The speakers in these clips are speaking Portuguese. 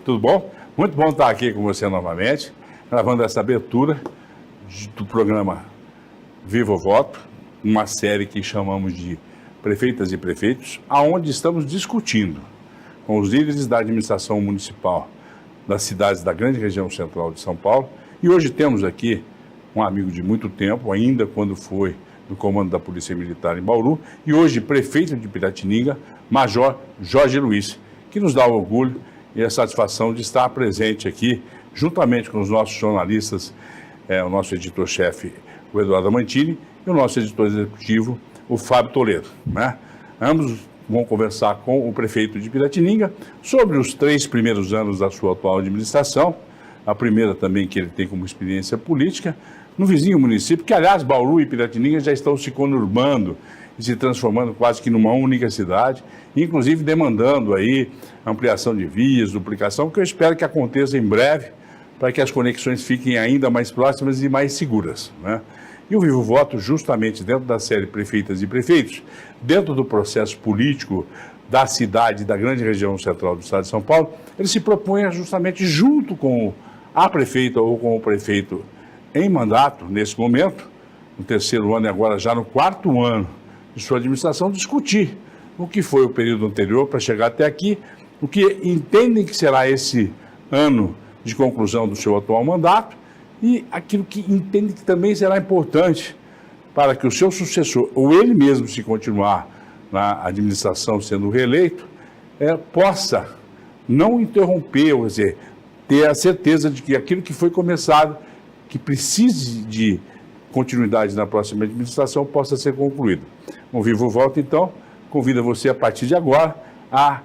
tudo bom? Muito bom estar aqui com você novamente, gravando essa abertura do programa Viva o Voto, uma série que chamamos de Prefeitas e Prefeitos, aonde estamos discutindo com os líderes da administração municipal das cidades da grande região central de São Paulo. E hoje temos aqui um amigo de muito tempo, ainda quando foi do comando da Polícia Militar em Bauru, e hoje prefeito de Piratininga, Major Jorge Luiz, que nos dá o orgulho e a satisfação de estar presente aqui, juntamente com os nossos jornalistas, o nosso editor-chefe, o Eduardo Mantini, e o nosso editor executivo, o Fábio Toledo, né? Ambos vão conversar com o prefeito de Piratininga sobre os 3 primeiros anos da sua atual administração, a primeira também que ele tem como experiência política, no vizinho município, que aliás Bauru e Piratininga já estão se conurbando e se transformando quase que numa única cidade, inclusive demandando aí ampliação de vias, duplicação, que eu espero que aconteça em breve, para que as conexões fiquem ainda mais próximas e mais seguras, né? E o Vivo Voto, justamente dentro da série Prefeitas e Prefeitos, dentro do processo político da cidade, da grande região central do estado de São Paulo, ele se propõe justamente junto com a prefeita ou com o prefeito em mandato, nesse momento, no 3º ano e agora já no 4º ano de sua administração, discutir o que foi o período anterior para chegar até aqui, o que entendem que será esse ano de conclusão do seu atual mandato, e aquilo que entende que também será importante para que o seu sucessor, ou ele mesmo, se continuar na administração sendo reeleito, possa não interromper, ou dizer, ter a certeza de que aquilo que foi começado, que precise de continuidade na próxima administração, possa ser concluído. O Vivo Voto, então, convida você a partir de agora a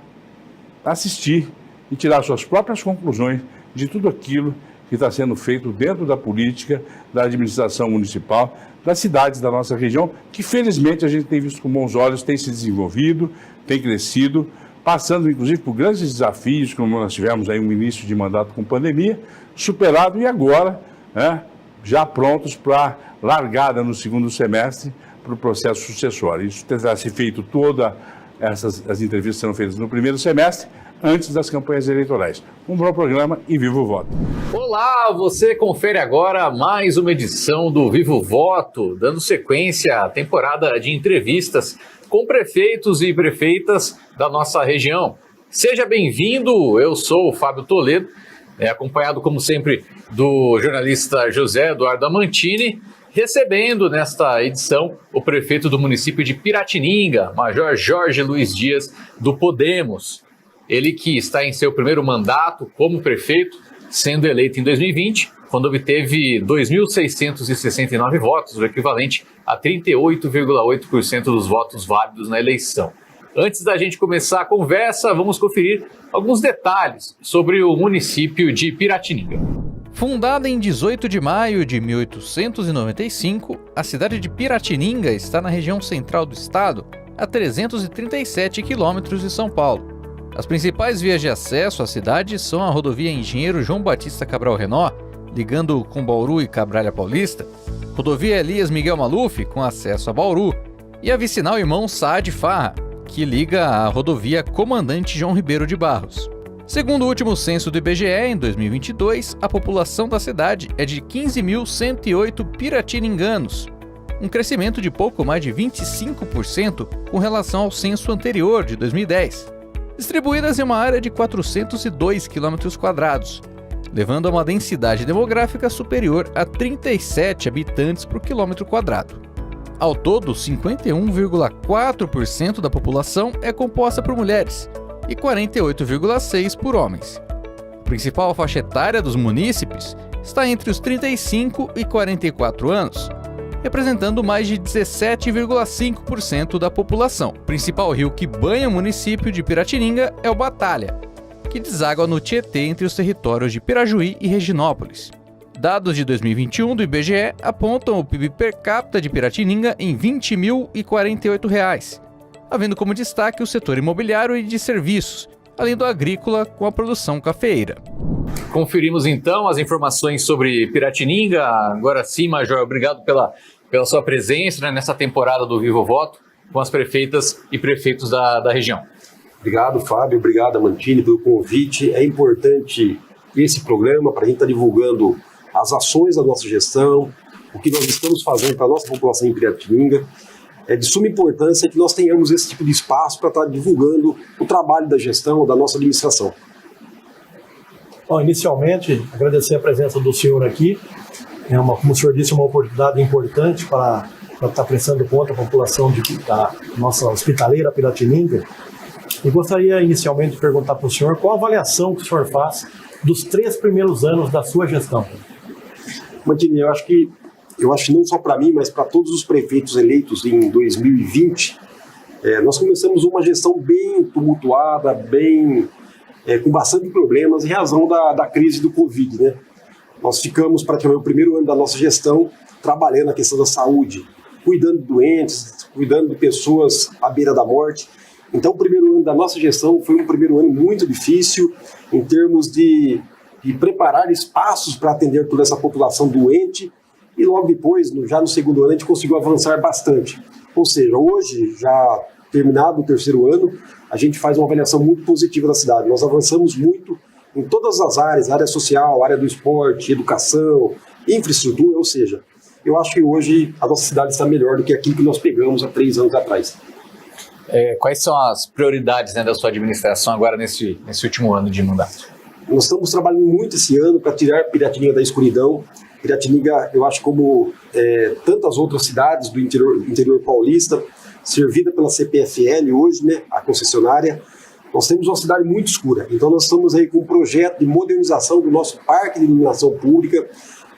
assistir e tirar suas próprias conclusões de tudo aquilo que está sendo feito dentro da política, da administração municipal, das cidades da nossa região, que felizmente a gente tem visto com bons olhos, tem se desenvolvido, tem crescido, passando inclusive por grandes desafios, como nós tivemos aí um início de mandato com pandemia, superado e agora, já prontos para largada no 2º semestre para o processo sucessório. Isso terá se feito as entrevistas serão feitas no 1º semestre, antes das campanhas eleitorais. Um bom programa e viva o voto. Olá, você confere agora mais uma edição do Vivo Voto, dando sequência à temporada de entrevistas com prefeitos e prefeitas da nossa região. Seja bem-vindo, eu sou o Fábio Toledo, acompanhado como sempre do jornalista José Eduardo Mantini, recebendo nesta edição o prefeito do município de Piratininga, Major Jorge Luiz Dias, do Podemos. Ele que está em seu primeiro mandato como prefeito, sendo eleito em 2020, quando obteve 2.669 votos, o equivalente a 38,8% dos votos válidos na eleição. Antes da gente começar a conversa, vamos conferir alguns detalhes sobre o município de Piratininga. Fundada em 18 de maio de 1895, a cidade de Piratininga está na região central do estado, a 337 quilômetros de São Paulo. As principais vias de acesso à cidade são a rodovia Engenheiro João Batista Cabral Renó, ligando com Bauru e Cabralha Paulista, rodovia Elias Miguel Maluf, com acesso a Bauru, e a vicinal Irmão Saad Farra, que liga à rodovia Comandante João Ribeiro de Barros. Segundo o último censo do IBGE, em 2022, a população da cidade é de 15.108 piratininganos, um crescimento de pouco mais de 25% com relação ao censo anterior, de 2010. Distribuídas em uma área de 402 km², levando a uma densidade demográfica superior a 37 habitantes por quilômetro quadrado. Ao todo, 51,4% da população é composta por mulheres e 48,6% por homens. A principal faixa etária dos munícipes está entre os 35 e 44 anos, representando mais de 17,5% da população. O principal rio que banha o município de Piratininga é o Batalha, que deságua no Tietê entre os territórios de Pirajuí e Reginópolis. Dados de 2021 do IBGE apontam o PIB per capita de Piratininga em R$ 20.048, havendo como destaque o setor imobiliário e de serviços, além do agrícola com a produção cafeeira. Conferimos então as informações sobre Piratininga. Agora sim, Major, obrigado pela sua presença nessa temporada do Vivo Voto com as prefeitas e prefeitos da região. Obrigado, Fábio. Obrigado, Mantini, pelo convite. É importante esse programa para a gente estar divulgando as ações da nossa gestão, o que nós estamos fazendo para a nossa população em Piratininga. É de suma importância que nós tenhamos esse tipo de espaço para estar divulgando o trabalho da gestão, da nossa administração. Bom, inicialmente, agradecer a presença do senhor aqui. Como o senhor disse, uma oportunidade importante para estar prestando conta à população da nossa hospitaleira Piratininga. E gostaria inicialmente de perguntar para o senhor qual a avaliação que o senhor faz dos 3 primeiros anos da sua gestão. Mantini, eu acho que não só para mim, mas para todos os prefeitos eleitos em 2020, nós começamos uma gestão bem tumultuada, com bastante problemas em razão da crise do Covid, né? Nós ficamos praticamente o primeiro ano da nossa gestão trabalhando na questão da saúde, cuidando de doentes, cuidando de pessoas à beira da morte. Então, o primeiro ano da nossa gestão foi um primeiro ano muito difícil em termos de preparar espaços para atender toda essa população doente, e logo depois, já no segundo ano, a gente conseguiu avançar bastante. Ou seja, hoje, já terminado o terceiro ano, a gente faz uma avaliação muito positiva da cidade. Nós avançamos muito em todas as áreas, área social, área do esporte, educação, infraestrutura, ou seja, eu acho que hoje a nossa cidade está melhor do que aquilo que nós pegamos há 3 anos atrás. Quais são as prioridades, né, da sua administração agora nesse último ano de mandato? Nós estamos trabalhando muito esse ano para tirar Piratininga da escuridão. Piratininga, eu acho, como tantas outras cidades do interior paulista, servida pela CPFL hoje, né, a concessionária, nós temos uma cidade muito escura. Então nós estamos aí com um projeto de modernização do nosso parque de iluminação pública,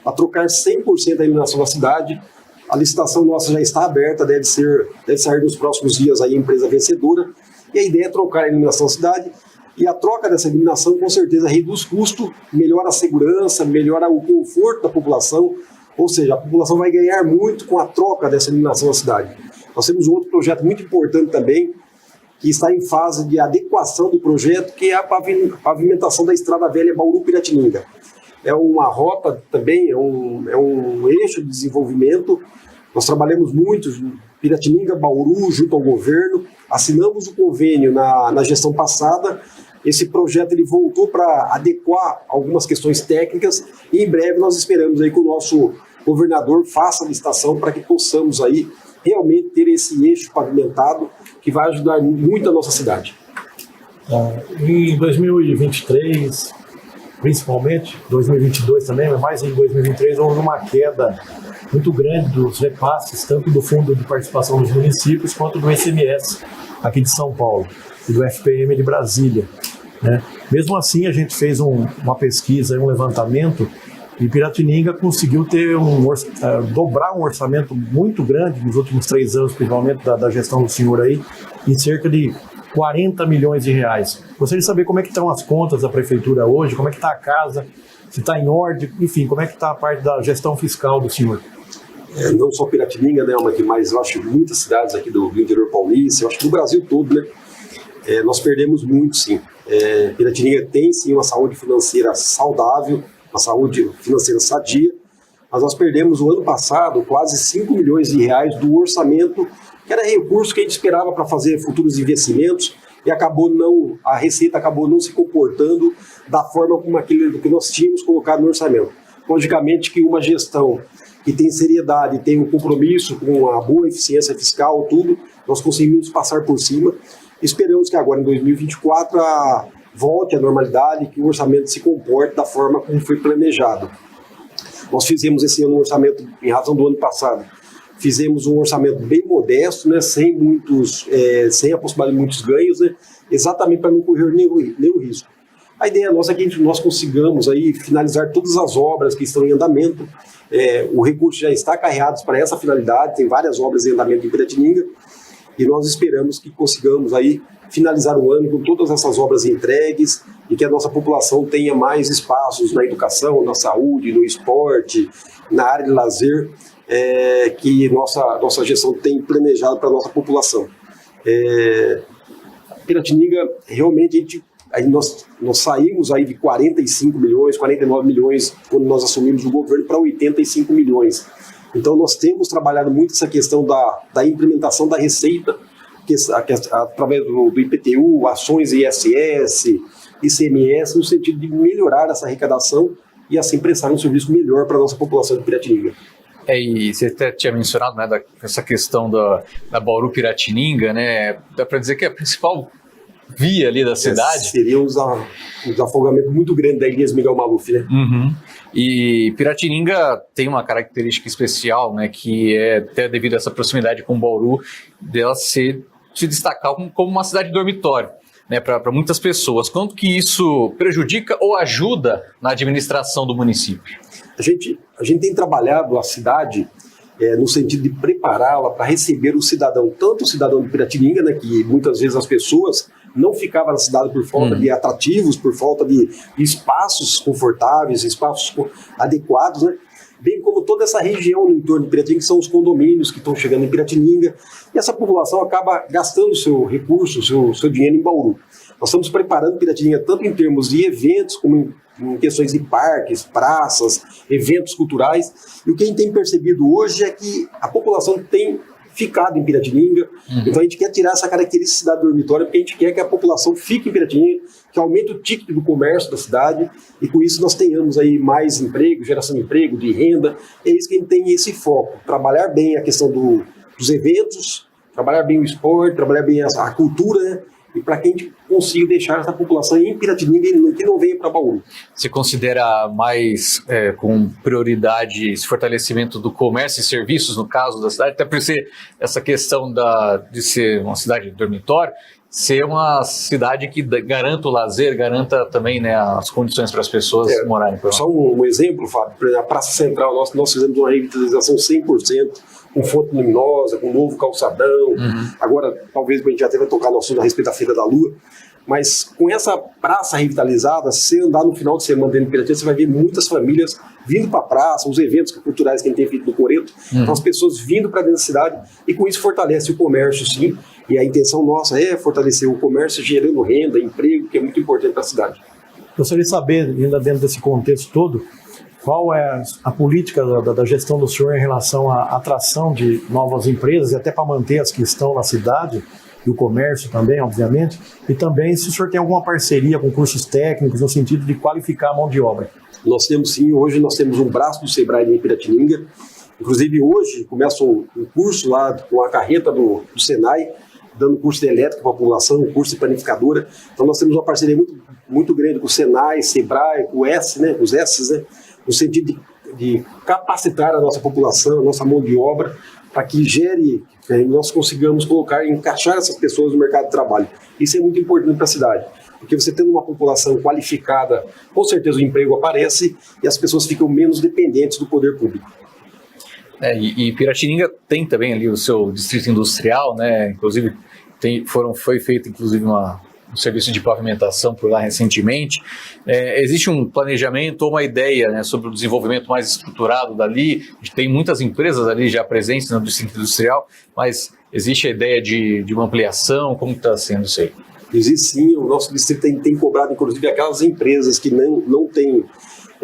para trocar 100% da iluminação da cidade. A licitação nossa já está aberta, deve sair nos próximos dias aí a empresa vencedora. E a ideia é trocar a iluminação da cidade. E a troca dessa iluminação, com certeza, reduz custo, melhora a segurança, melhora o conforto da população. Ou seja, a população vai ganhar muito com a troca dessa iluminação da cidade. Nós temos um outro projeto muito importante também, que está em fase de adequação do projeto, que é a pavimentação da Estrada Velha Bauru-Piratininga. É uma rota também, é um eixo de desenvolvimento. Nós trabalhamos muito, Piratininga, Bauru, junto ao governo, assinamos o convênio na gestão passada. Esse projeto ele voltou para adequar algumas questões técnicas e em breve nós esperamos aí que o nosso governador faça a licitação para que possamos aí realmente ter esse eixo pavimentado que vai ajudar muito a nossa cidade. Em 2023, principalmente, 2022 também, mas mais em 2023, houve uma queda muito grande dos repasses, tanto do Fundo de Participação dos Municípios quanto do ICMS aqui de São Paulo e do FPM de Brasília, né? Mesmo assim, a gente fez uma pesquisa, um levantamento, e Piratininga conseguiu dobrar um orçamento muito grande nos últimos 3 anos, principalmente da gestão do senhor aí, em cerca de 40 milhões de reais. Gostaria de saber como é que estão as contas da prefeitura hoje, como é que está a casa, se está em ordem, enfim, como é que está a parte da gestão fiscal do senhor? Não só Piratininga, né, mas eu acho que muitas cidades aqui do interior paulista, eu acho que no Brasil todo, né, nós perdemos muito, sim. Piratininga tem, sim, uma saúde financeira saudável, uma saúde financeira sadia, mas nós perdemos o ano passado quase 5 milhões de reais do orçamento, que era recurso que a gente esperava para fazer futuros investimentos, e a receita acabou não se comportando da forma como aquilo que nós tínhamos colocado no orçamento. Logicamente que uma gestão que tem seriedade, tem um compromisso com a boa eficiência fiscal, tudo, nós conseguimos passar por cima. Esperamos que agora, em 2024, volte à normalidade, que o orçamento se comporte da forma como foi planejado. Nós fizemos esse ano um orçamento, em razão do ano passado, fizemos um orçamento bem modesto, né, sem a possibilidade de muitos ganhos, né, exatamente para não correr nenhum risco. A ideia nossa é que nós consigamos aí finalizar todas as obras que estão em andamento. O recurso já está carregado para essa finalidade, tem várias obras em andamento em Piratininga, e nós esperamos que consigamos aí finalizar o ano com todas essas obras entregues e que a nossa população tenha mais espaços na educação, na saúde, no esporte, na área de lazer, que nossa gestão tem planejado para a nossa população. Piratininga, realmente, nós saímos aí de 45 milhões, 49 milhões, quando nós assumimos o governo, para 85 milhões. Então, nós temos trabalhado muito essa questão da implementação da receita através do IPTU, ações ISS, ICMS, no sentido de melhorar essa arrecadação e assim prestar um serviço melhor para a nossa população de Piratininga. E você até tinha mencionado, né, essa questão da Bauru-Piratininga, né? Dá para dizer que é a principal via ali da cidade. Seria um desafogamento muito grande da Elias Miguel Maluf, né? Uhum. E Piratininga tem uma característica especial, né, que é até devido a essa proximidade com Bauru, dela se destacar como uma cidade dormitório, né, para muitas pessoas. Quanto que isso prejudica ou ajuda na administração do município? A gente tem trabalhado a cidade no sentido de prepará-la para receber o cidadão, tanto o cidadão de Piratininga, né, que muitas vezes as pessoas não ficavam na cidade por falta de atrativos, por falta de espaços confortáveis, espaços adequados, né, bem como toda essa região no entorno de Piratininga, que são os condomínios que estão chegando em Piratininga, e essa população acaba gastando seu recurso, seu dinheiro em Bauru. Nós estamos preparando Piratininga tanto em termos de eventos, como em questões de parques, praças, eventos culturais. E o que a gente tem percebido hoje é que a população tem ficado em Piratininga. Então a gente quer tirar essa característica do dormitório, porque a gente quer que a população fique em Piratininga, que aumente o ticket do comércio da cidade, e com isso nós tenhamos aí mais emprego, geração de emprego, de renda. É isso que a gente tem esse foco, trabalhar bem a questão dos eventos, trabalhar bem o esporte, trabalhar bem a cultura, né? E para que a gente consiga deixar essa população em Piratininga e que não venha para Bauru. Você considera mais com prioridade esse fortalecimento do comércio e serviços, no caso da cidade, até por ser essa questão de ser uma cidade de dormitório, ser uma cidade que garanta o lazer, garanta também, né, as condições para as pessoas morarem por lá. Só um exemplo, Fábio, na Praça Central nós fizemos uma revitalização 100%, com fonte luminosa, com novo calçadão. Agora, talvez a gente já tenha tocado no assunto a respeito da Feira da Lua, mas com essa praça revitalizada, se andar no final de semana dentro de Piratininga, você vai ver muitas famílias vindo para a praça, os eventos culturais que a gente tem feito no Coreto, então as pessoas vindo para dentro da cidade, e com isso fortalece o comércio, sim, e a intenção nossa é fortalecer o comércio, gerando renda, emprego, que é muito importante para a cidade. Gostaria de saber, ainda dentro desse contexto todo, qual é a política da gestão do senhor em relação à atração de novas empresas e até para manter as que estão na cidade, e o comércio também, obviamente, e também se o senhor tem alguma parceria com cursos técnicos no sentido de qualificar a mão de obra. Nós temos sim, hoje nós temos um braço do Sebrae em Piratininga, inclusive hoje começa um curso lá com a carreta do Senai, dando curso de elétrica para a população, um curso de planificadora. Então nós temos uma parceria muito grande com o Senai, Sebrae, com o S, né, os S's, né, no sentido de capacitar a nossa população, a nossa mão de obra, para que nós consigamos encaixar essas pessoas no mercado de trabalho. Isso é muito importante para a cidade, porque você tendo uma população qualificada, com certeza o emprego aparece e as pessoas ficam menos dependentes do poder público. E Piratininga tem também ali o seu distrito industrial, né? Inclusive foi feito inclusive um serviço de pavimentação por lá recentemente. Existe um planejamento ou uma ideia, né, sobre o desenvolvimento mais estruturado dali? Tem muitas empresas ali já presentes no distrito industrial, mas existe a ideia de uma ampliação? Como está sendo isso aí? Existe sim, o nosso distrito tem cobrado inclusive aquelas empresas que não têm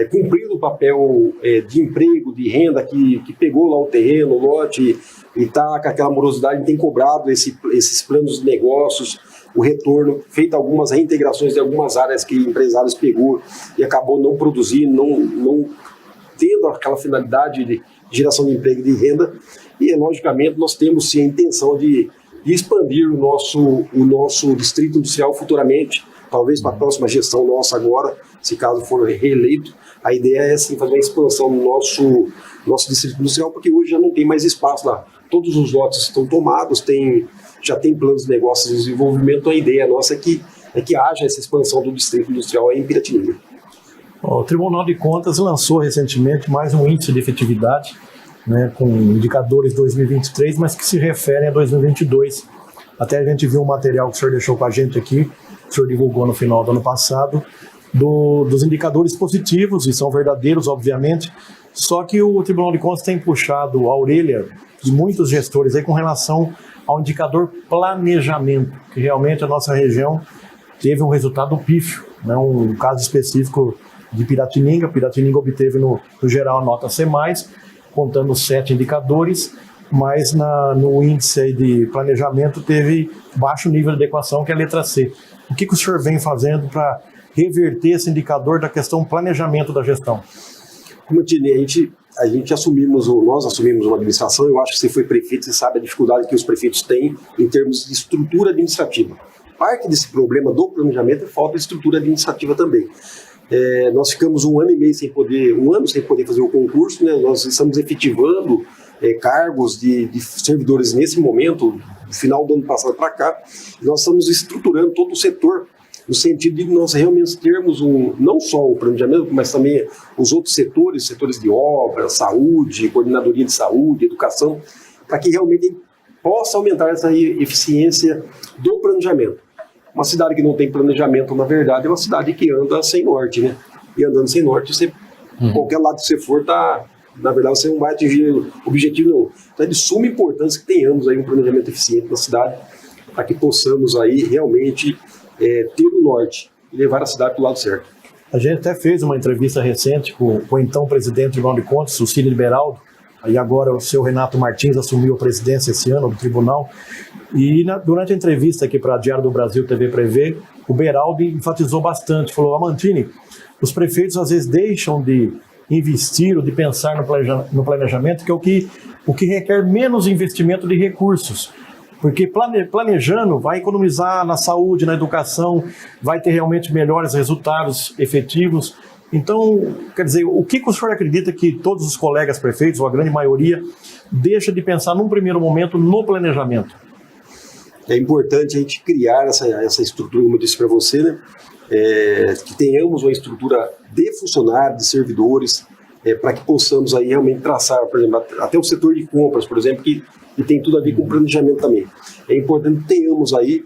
cumprido o papel de emprego, de renda, que pegou lá o terreno, o lote, e está com aquela morosidade, tem cobrado esses planos de negócios, o retorno, feito algumas reintegrações de algumas áreas que empresários pegou e acabou não produzindo, não tendo aquela finalidade de geração de emprego e de renda. E, logicamente, nós temos sim a intenção de expandir o nosso distrito industrial futuramente, talvez para a próxima gestão nossa agora, se caso for reeleito. A ideia é sim fazer uma expansão no nosso distrito industrial, porque hoje já não tem mais espaço lá. Todos os lotes estão tomados, já tem planos de negócios de desenvolvimento. A ideia nossa é que haja essa expansão do distrito industrial em Piratininga. O Tribunal de Contas lançou recentemente mais um índice de efetividade, né, com indicadores 2023, mas que se referem a 2022. Até a gente viu um material que o senhor deixou com a gente aqui, que o senhor divulgou no final do ano passado, dos indicadores positivos, e são verdadeiros, obviamente, só que o Tribunal de Contas tem puxado a orelha de muitos gestores aí com relação ao indicador planejamento, que realmente a nossa região teve um resultado pífio, né? Um caso específico de Piratininga obteve no geral a nota C+, contando 7 indicadores, mas no índice aí de planejamento teve baixo nível de adequação, que é a letra C. O que o senhor vem fazendo para reverter esse indicador da questão planejamento da gestão? Como eu disse, nós assumimos uma administração. Eu acho que você foi prefeito, você sabe a dificuldade que os prefeitos têm em termos de estrutura administrativa. Parte desse problema do planejamento é falta de estrutura administrativa também. Nós ficamos um ano sem poder fazer o concurso, né? Nós estamos efetivando cargos de servidores nesse momento, no final do ano passado para cá. Nós estamos estruturando todo o setor, no sentido de nós realmente termos não só o planejamento, mas também os outros setores de obra, saúde, coordenadoria de saúde, educação, para que realmente possa aumentar essa eficiência do planejamento. Uma cidade que não tem planejamento, na verdade, é uma cidade que anda sem norte, né? E andando sem norte, qualquer lado que você for, na verdade, você não vai atingir o objetivo nenhum. Então é de suma importância que tenhamos aí um planejamento eficiente na cidade, para que possamos aí realmente ter o norte e levar a cidade para o lado certo. A gente até fez uma entrevista recente com o então presidente do Tribunal de Contas, o Cílio Liberaldo, e agora o seu Renato Martins assumiu a presidência esse ano do tribunal. E durante a entrevista aqui para a Diário do Brasil TV Prevê, o Beraldi enfatizou bastante, falou: Amantini, os prefeitos às vezes deixam de investir ou de pensar no planejamento, que é o que requer menos investimento de recursos. Porque planejando vai economizar na saúde, na educação, vai ter realmente melhores resultados efetivos. Então, quer dizer, o que o senhor acredita que todos os colegas prefeitos, ou a grande maioria, deixa de pensar num primeiro momento no planejamento? É importante a gente criar essa estrutura, como eu disse para você, né? Que tenhamos uma estrutura de funcionários, de servidores, para que possamos aí realmente traçar, por exemplo, até o setor de compras, por exemplo, que tem tudo a ver com planejamento também. É importante que tenhamos aí,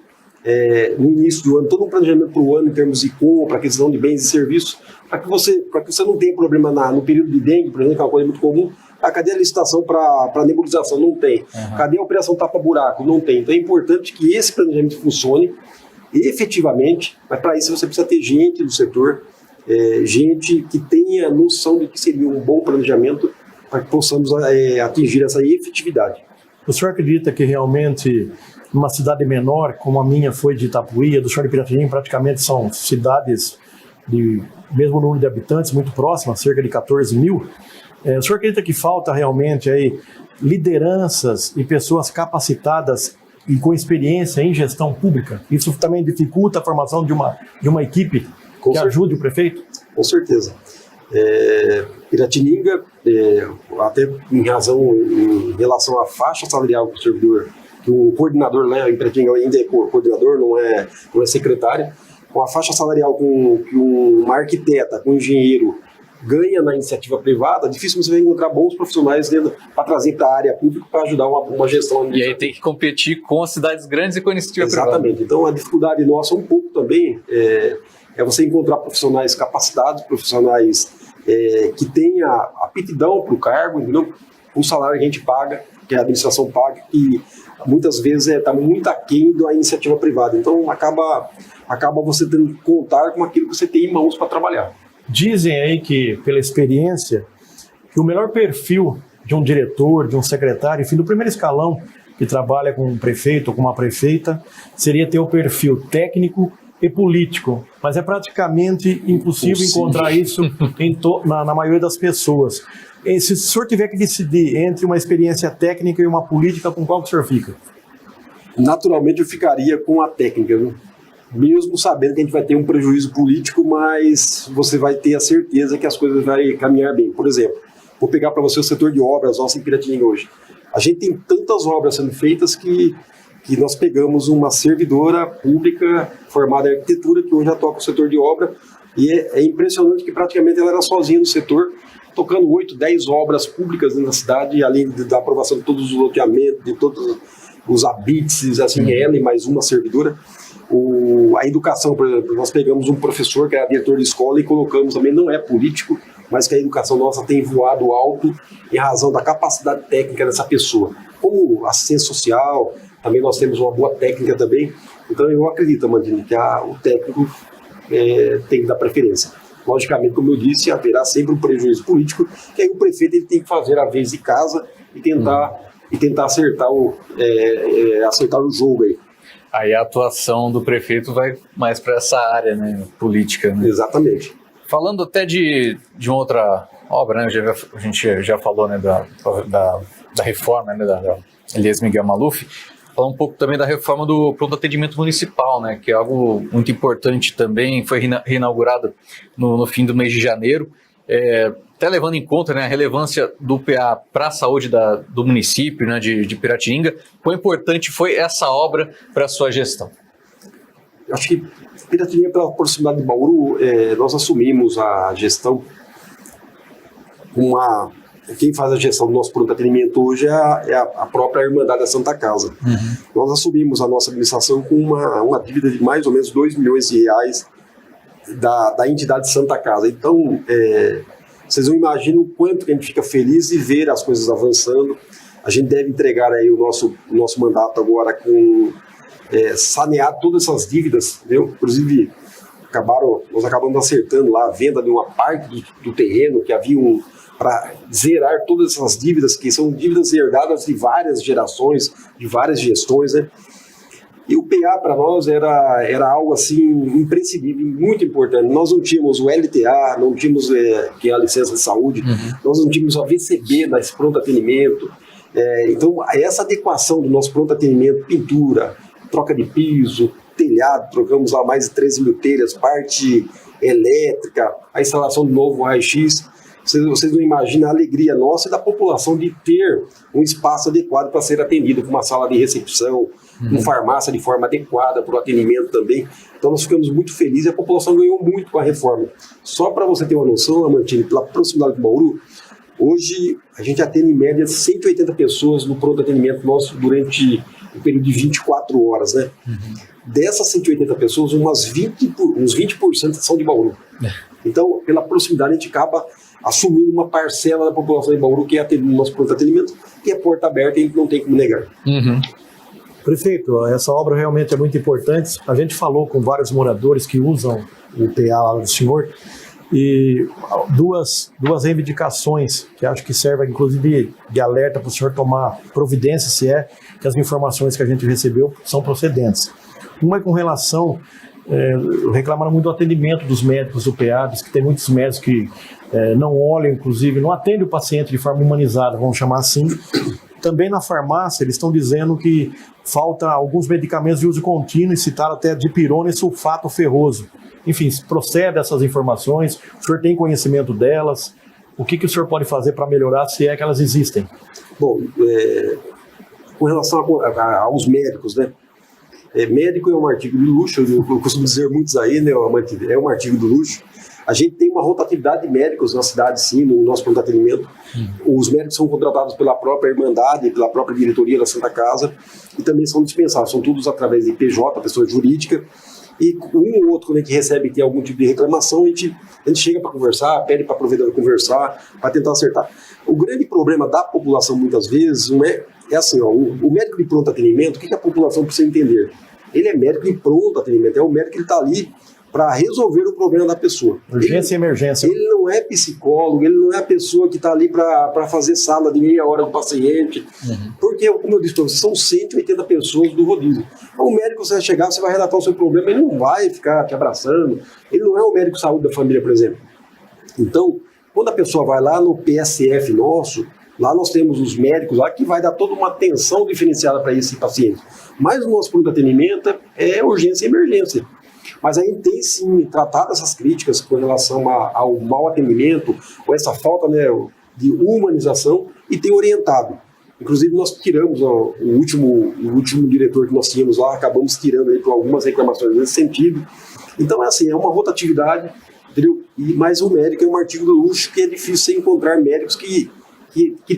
no início do ano, todo um planejamento para o ano em termos de compra, aquisição de bens e serviços, para que você não tenha problema no período de dengue, por exemplo, que é uma coisa muito comum. Cadê a licitação para nebulização? Não tem. Uhum. Cadê a operação tapa-buraco? Não tem. Então é importante que esse planejamento funcione efetivamente, mas para isso você precisa ter gente do setor, gente que tenha noção de que seria um bom planejamento para que possamos atingir essa efetividade. O senhor acredita que realmente numa cidade menor, como a minha foi de Itapuí, a do senhor de Piratininga, praticamente são cidades de mesmo número de habitantes, muito próximas, cerca de 14 mil, o senhor acredita que falta realmente aí lideranças e pessoas capacitadas e com experiência em gestão pública? Isso também dificulta a formação de uma equipe que ajude o prefeito? Com certeza. Piratininga, até em relação à faixa salarial do servidor, que o coordenador lá em Piratininga ainda é coordenador, não é secretário, com a faixa salarial que uma arquiteta, com um engenheiro ganha na iniciativa privada, dificilmente você vai encontrar bons profissionais para trazer para a área pública para ajudar uma gestão. E aí tem que competir com as cidades grandes e com a iniciativa privada. Exatamente. Então a dificuldade nossa um pouco também é você encontrar profissionais capacitados, profissionais que tenham aptidão para o cargo, entendeu? O salário que a gente paga, que a administração paga, que muitas vezes está muito aquém da iniciativa privada. Então acaba você tendo que contar com aquilo que você tem em mãos para trabalhar. Dizem aí que, pela experiência, que o melhor perfil de um diretor, de um secretário, enfim, do primeiro escalão que trabalha com um prefeito ou com uma prefeita, seria ter o perfil técnico e político. Mas é praticamente impossível encontrar isso na maioria das pessoas. E se o senhor tiver que decidir entre uma experiência técnica e uma política, com qual que o senhor fica? Naturalmente eu ficaria com a técnica, viu? Mesmo sabendo que a gente vai ter um prejuízo político, mas você vai ter a certeza que as coisas vão caminhar bem. Por exemplo, vou pegar para você o setor de obras nossa em Piratininga hoje. A gente tem tantas obras sendo feitas que nós pegamos uma servidora pública formada em arquitetura que hoje atoca o setor de obra, e é impressionante que praticamente ela era sozinha no setor, tocando 8, 10 obras públicas na cidade, além da aprovação de todos os loteamentos, de todos os habites, assim, ela e mais uma servidora. A educação, por exemplo, nós pegamos um professor que era diretor de escola e colocamos também, não é político, mas que a educação nossa tem voado alto em razão da capacidade técnica dessa pessoa. Como assistência social, também nós temos uma boa técnica também. Então eu acredito, Amandine, que o técnico tem que dar preferência. Logicamente, como eu disse, haverá sempre um prejuízo político, que aí o prefeito ele tem que fazer a vez de casa e tentar e tentar acertar o jogo aí. Aí a atuação do prefeito vai mais para essa área, né, política. Né? Exatamente. Falando até de uma outra obra, né, a gente já falou, né, da reforma, né, da Elias Miguel Maluf, falar um pouco também da reforma do pronto atendimento municipal, né, que é algo muito importante também, foi reinaugurado no fim do mês de janeiro, até levando em conta, né, a relevância do PA para a saúde do município, né, de Piratininga. Quão importante foi essa obra para a sua gestão? Eu acho que Piratininga, pela proximidade de Bauru, nós assumimos a gestão quem faz a gestão do nosso pronto atendimento hoje é a própria Irmandade da Santa Casa. Uhum. Nós assumimos a nossa administração com uma dívida de mais ou menos R$2 milhões da entidade Santa Casa. Então, vocês não imaginam o quanto que a gente fica feliz de ver as coisas avançando. A gente deve entregar aí o nosso mandato agora com sanear todas essas dívidas, entendeu? Inclusive, nós acabamos acertando lá a venda de uma parte do terreno que havia para zerar todas essas dívidas, que são dívidas herdadas de várias gerações, de várias gestões, né? E o PA para nós era algo assim imprescindível, muito importante. Nós não tínhamos o LTA, não tínhamos que é a licença de saúde, nós não tínhamos a VCB nesse pronto atendimento. Então, essa adequação do nosso pronto atendimento, pintura, troca de piso, telhado, trocamos lá mais de 13 mil telhas, parte elétrica, a instalação do novo raio-x. Vocês não imaginam a alegria nossa e da população de ter um espaço adequado para ser atendido, com uma sala de recepção, uma farmácia de forma adequada para o atendimento também. Então nós ficamos muito felizes e a população ganhou muito com a reforma. Só para você ter uma noção, Amantini, pela proximidade do Bauru, hoje a gente atende em média 180 pessoas no pronto atendimento nosso durante um período de 24 horas, né? Dessas 180 pessoas, uns 20% são de Bauru. Então, pela proximidade, a gente acaba assumindo uma parcela da população de Bauru que é atendida no nosso pronto atendimento, que é porta aberta e a gente não tem como negar. Prefeito, essa obra realmente é muito importante. A gente falou com vários moradores que usam o PA lá do senhor e duas reivindicações que acho que servem inclusive de alerta para o senhor tomar providência se é que as informações que a gente recebeu são procedentes. Uma é com relação, reclamaram muito do atendimento dos médicos do PA, diz que tem muitos médicos que não olham, inclusive, não atendem o paciente de forma humanizada, vamos chamar assim. Também na farmácia, eles estão dizendo que falta alguns medicamentos de uso contínuo e citaram até dipirona e sulfato ferroso. Enfim, procede essas informações, o senhor tem conhecimento delas, o que o senhor pode fazer para melhorar, se é que elas existem? Bom, com relação aos médicos, né? Médico é um artigo de luxo, eu costumo dizer muitos aí, né? É um artigo de luxo. A gente tem uma rotatividade de médicos na cidade, sim, no nosso pronto atendimento. Os médicos são contratados pela própria Irmandade, pela própria diretoria da Santa Casa e também são dispensados. São todos através de PJ, pessoa jurídica. E um ou outro, né, que recebe tem algum tipo de reclamação, a gente chega para conversar, pede para a provedora conversar, para tentar acertar. O grande problema da população, muitas vezes, não é assim, ó, o médico de pronto atendimento, o que a população precisa entender? Ele é médico de pronto atendimento, é o médico que está ali para resolver o problema da pessoa. Urgência e emergência. Ele não é psicólogo, ele não é a pessoa que está ali para fazer sala de meia hora do paciente. Porque, como eu disse para vocês, são 180 pessoas do rodízio. Então, o médico, você vai chegar, você vai relatar o seu problema, ele não vai ficar te abraçando. Ele não é o médico de saúde da família, por exemplo. Então, quando a pessoa vai lá no PSF nosso, lá nós temos os médicos lá que vai dar toda uma atenção diferenciada para esse paciente. Mas o nosso pronto atendimento é urgência e emergência. Mas a gente tem sim tratado essas críticas com relação ao mau atendimento, ou essa falta, né, de humanização, e tem orientado. Inclusive nós tiramos o último diretor que nós tínhamos lá, acabamos tirando aí por algumas reclamações nesse sentido. Então é assim, é uma rotatividade, entendeu? Mas o médico é um artigo do luxo que é difícil você encontrar médicos que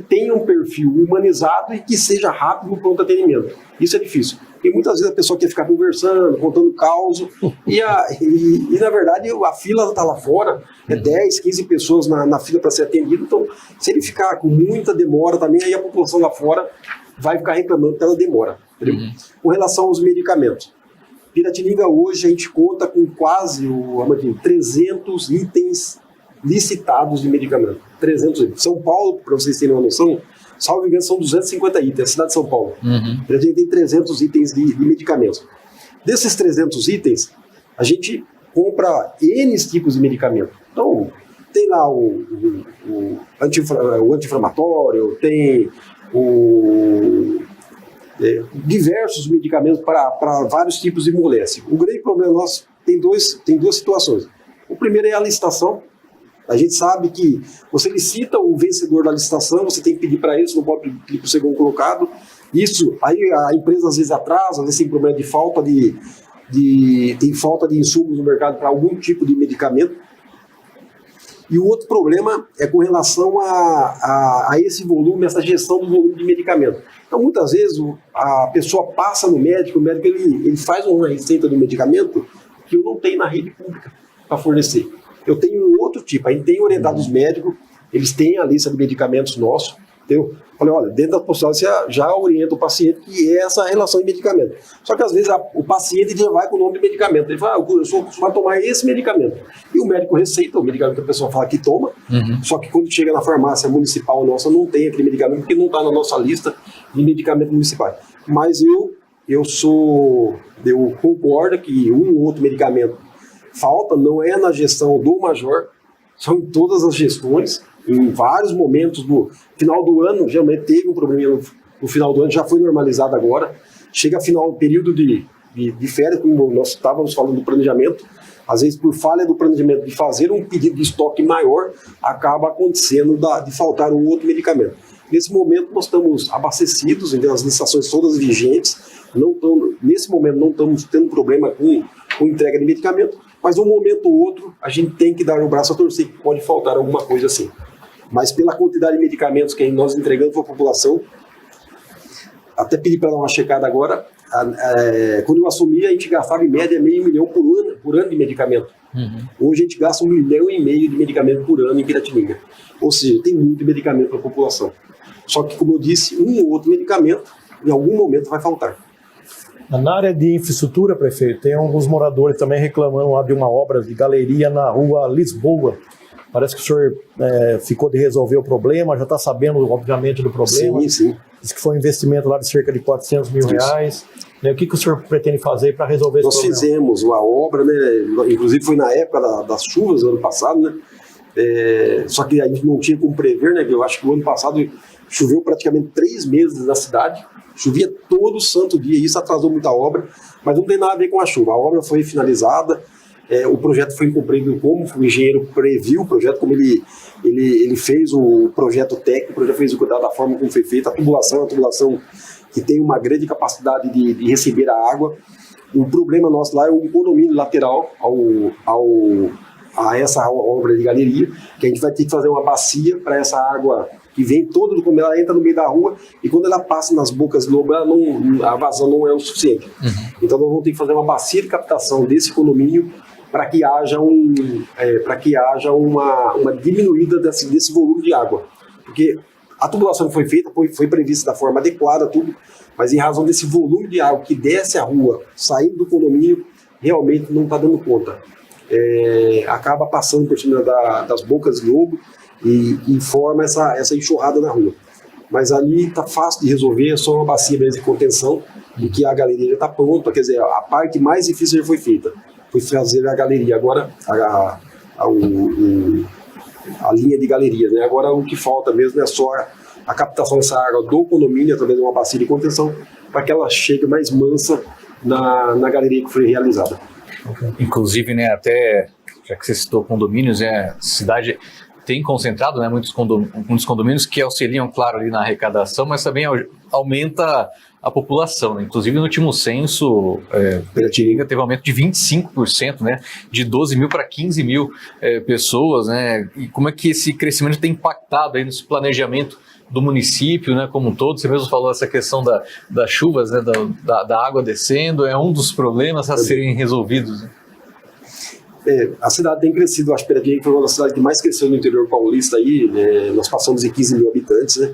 tenham um perfil humanizado e que seja rápido no pronto atendimento. Isso é difícil. Porque muitas vezes a pessoa quer ficar conversando, contando caos, e na verdade a fila está lá fora, 10, 15 pessoas na fila para ser atendido, então se ele ficar com muita demora também, aí a população lá fora vai ficar reclamando pela demora. Com relação aos medicamentos, Piratininga hoje a gente conta com quase 300 itens licitados de medicamento. 300 itens. São Paulo, para vocês terem uma noção, salvo engano, são 250 itens, a cidade de São Paulo. A gente tem 300 itens de medicamentos. Desses 300 itens, a gente compra N tipos de medicamento. Então, tem lá o anti-inflamatório, tem diversos medicamentos para vários tipos de moléstia. O grande problema nosso tem duas situações. O primeiro é a licitação. A gente sabe que você licita o vencedor da licitação, você tem que pedir para ele, você não pode pedir para o segundo colocado. Isso, aí a empresa às vezes atrasa, às vezes tem problema de falta tem falta de insumos no mercado para algum tipo de medicamento. E o outro problema é com relação a esse volume, essa gestão do volume de medicamento. Então, muitas vezes, a pessoa passa no médico, o médico ele faz uma receita do medicamento que eu não tenho na rede pública para fornecer. Eu tenho um outro tipo, a gente tem orientado os médicos, eles têm a lista de medicamentos nossos. Eu falei, olha, dentro da possibilidade você já orienta o paciente que é essa relação de medicamento. Só que às vezes o paciente já vai com o nome do medicamento. Ele fala, eu sou acostumado a tomar esse medicamento. E o médico receita o medicamento que a pessoa fala que toma, só que quando chega na farmácia municipal nossa, não tem aquele medicamento, porque não está na nossa lista de medicamentos municipais. Mas eu concordo que um ou outro medicamento falta, não é na gestão do major, são em todas as gestões, em vários momentos do final do ano, geralmente teve um problema no final do ano, já foi normalizado agora, chega final, período de férias, como nós estávamos falando do planejamento, às vezes por falha do planejamento de fazer um pedido de estoque maior, acaba acontecendo de faltar um outro medicamento. Nesse momento nós estamos abastecidos, então as licitações todas vigentes, nesse momento não estamos tendo problema com entrega de medicamento, mas um momento ou outro a gente tem que dar o braço a torcer, que pode faltar alguma coisa assim. Mas pela quantidade de medicamentos que nós entregamos para a população, até pedi para dar uma checada agora, quando eu assumi a gente gastava em média R$500 mil por ano de medicamento. Hoje a gente gasta R$1,5 milhão de medicamento por ano em Piratininga. Ou seja, tem muito medicamento para a população. Só que, como eu disse, um ou outro medicamento em algum momento vai faltar. Na área de infraestrutura, prefeito, tem alguns moradores também reclamando lá de uma obra de galeria na rua Lisboa. Parece que o senhor ficou de resolver o problema, já está sabendo, obviamente, do problema. Sim. Diz que foi um investimento lá de cerca de R$400 mil. O que o senhor pretende fazer para resolver esse problema? Nós fizemos uma obra, né? Inclusive foi na época das chuvas do ano passado, né? Só que a gente não tinha como prever, né? Eu acho que o ano passado choveu praticamente 3 meses na cidade, chovia todo santo dia, isso atrasou muita obra, mas não tem nada a ver com a chuva. A obra foi finalizada, o projeto foi cumprido como o engenheiro previu o projeto, como ele fez o projeto técnico, o projeto fez o cuidado da forma como foi feita, a tubulação que tem uma grande capacidade de receber a água. O problema nosso lá é o condomínio lateral a essa obra de galeria, que a gente vai ter que fazer uma bacia para essa água que vem toda do começo, ela entra no meio da rua e quando ela passa nas bocas de lobo, a vazão não é o suficiente. Então nós vamos ter que fazer uma bacia de captação desse condomínio para que haja uma diminuída desse volume de água. Porque a tubulação que foi feita foi prevista da forma adequada, tudo, mas em razão desse volume de água que desce a rua, saindo do condomínio, realmente não está dando conta. Acaba passando por cima das bocas de lobo e forma essa enxurrada na rua. Mas ali está fácil de resolver, é só uma bacia mesmo de contenção, e que a galeria já está pronta, quer dizer, a parte mais difícil já foi feita, foi fazer a galeria, agora a linha de galerias, né? Agora o que falta mesmo é só a captação dessa água do condomínio, através de uma bacia de contenção, para que ela chegue mais mansa na galeria que foi realizada. Inclusive, né, até, já que você citou condomínios, a cidade tem concentrado, né, muitos condomínios que auxiliam, claro, ali na arrecadação, mas também aumenta a população, né? Inclusive no último censo, Piratininga teve um aumento de 25%, né, de 12 mil para 15 mil pessoas, né? E como é que esse crescimento tem impactado aí nesse planejamento do município, né, como um todo? Você mesmo falou essa questão das chuvas, né, da água descendo, é um dos problemas a serem resolvidos, né? A cidade tem crescido, acho que Piratininga foi uma das cidades que mais cresceu no interior paulista aí, nós passamos de 15 mil habitantes, né?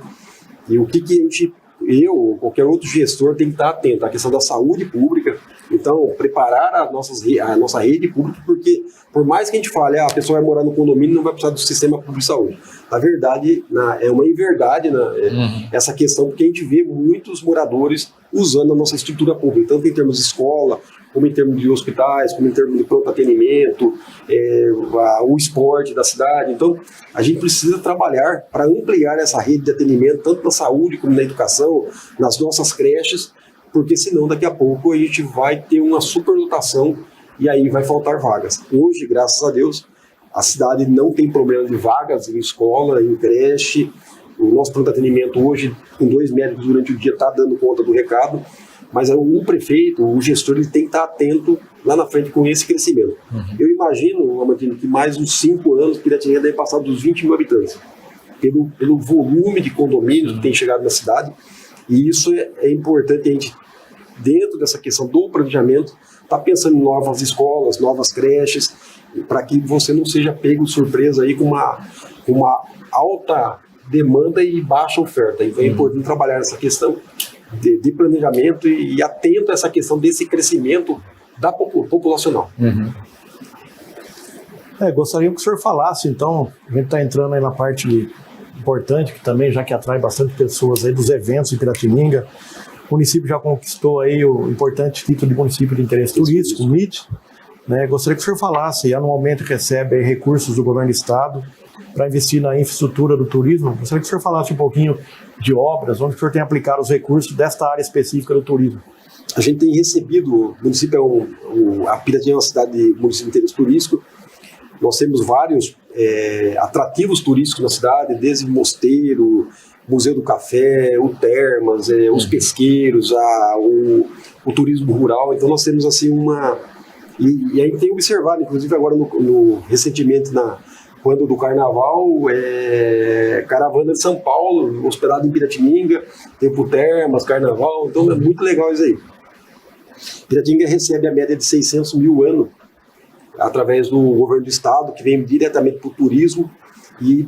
E o que a gente eu ou qualquer outro gestor tem que estar atento à questão da saúde pública. Então, preparar a nossa rede pública, porque por mais que a gente fale, a pessoa vai morar no condomínio, não vai precisar do sistema público de saúde. Na verdade, é uma inverdade, essa questão, porque a gente vê muitos moradores usando a nossa estrutura pública, tanto em termos de escola, como em termos de hospitais, como em termos de pronto atendimento, o esporte da cidade. Então, a gente precisa trabalhar para ampliar essa rede de atendimento, tanto na saúde como na educação, nas nossas creches, porque senão daqui a pouco a gente vai ter uma superlotação e aí vai faltar vagas. Hoje, graças a Deus, a cidade não tem problema de vagas em escola, em creche. O nosso pronto atendimento hoje, com 2 médicos durante o dia, está dando conta do recado, mas o prefeito, o gestor, ele tem que estar atento lá na frente com esse crescimento. Eu imagino, Lamartine, que mais uns 5 anos Piratininga deve passar dos 20 mil habitantes, pelo volume de condomínios que tem chegado na cidade, e isso é importante a gente, dentro dessa questão do planejamento, tá pensando em novas escolas, novas creches, para que você não seja pego de surpresa aí com uma alta demanda e baixa oferta. Então é importante trabalhar essa questão de planejamento e atento a essa questão desse crescimento populacional. Gostaria que o senhor falasse, então, a gente está entrando aí na parte importante, que também já que atrai bastante pessoas aí dos eventos em Piratininga. O município já conquistou aí o importante título de município de interesse turístico, o MIT. Gostaria que o senhor falasse, anualmente recebe aí recursos do governo do estado para investir na infraestrutura do turismo. Gostaria que o senhor falasse um pouquinho de obras, onde o senhor tem aplicado os recursos desta área específica do turismo. A gente tem recebido, o município a Piratininga é uma cidade de município de interesse turístico. Nós temos vários atrativos turísticos na cidade, desde mosteiro, Museu do Café, o Termas, os pesqueiros, o turismo rural. Então nós temos assim E aí tem observado, inclusive agora recentemente, quando do Carnaval, caravana de São Paulo, hospedado em Piratininga, tempo Termas, Carnaval, então é muito legal isso aí. Piratininga recebe a média de 600 mil ano, através do governo do estado, que vem diretamente para o turismo, e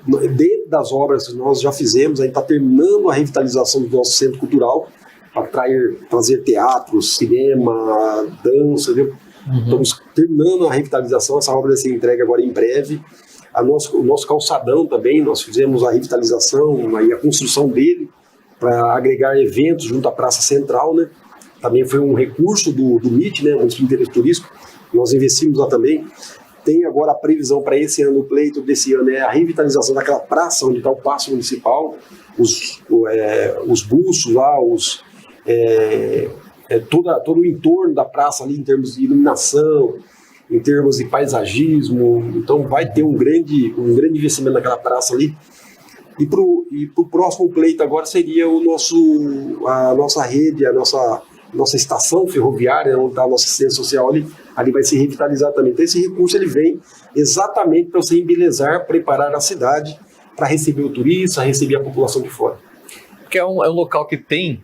dentro das obras que nós já fizemos, a gente está terminando a revitalização do nosso centro cultural, para trazer teatro, cinema, dança, viu? Estamos terminando a revitalização, essa obra vai ser entregue agora em breve. O nosso calçadão também, nós fizemos a revitalização e a construção dele para agregar eventos junto à Praça Central, né? Também foi um recurso do MIT, né? Município de Interesse Turístico, nós investimos lá também. Tem agora a previsão para esse ano, o pleito desse ano é a revitalização daquela praça onde está o Paço Municipal, os bustos lá, todo o entorno da praça ali em termos de iluminação, em termos de paisagismo. Então vai ter um grande investimento naquela praça ali. E para o próximo pleito agora seria a nossa rede, a nossa estação ferroviária, onde está a nossa assistência social ali vai se revitalizar também. Então esse recurso ele vem exatamente para você embelezar, preparar a cidade para receber o turista, receber a população de fora. Porque é um local que tem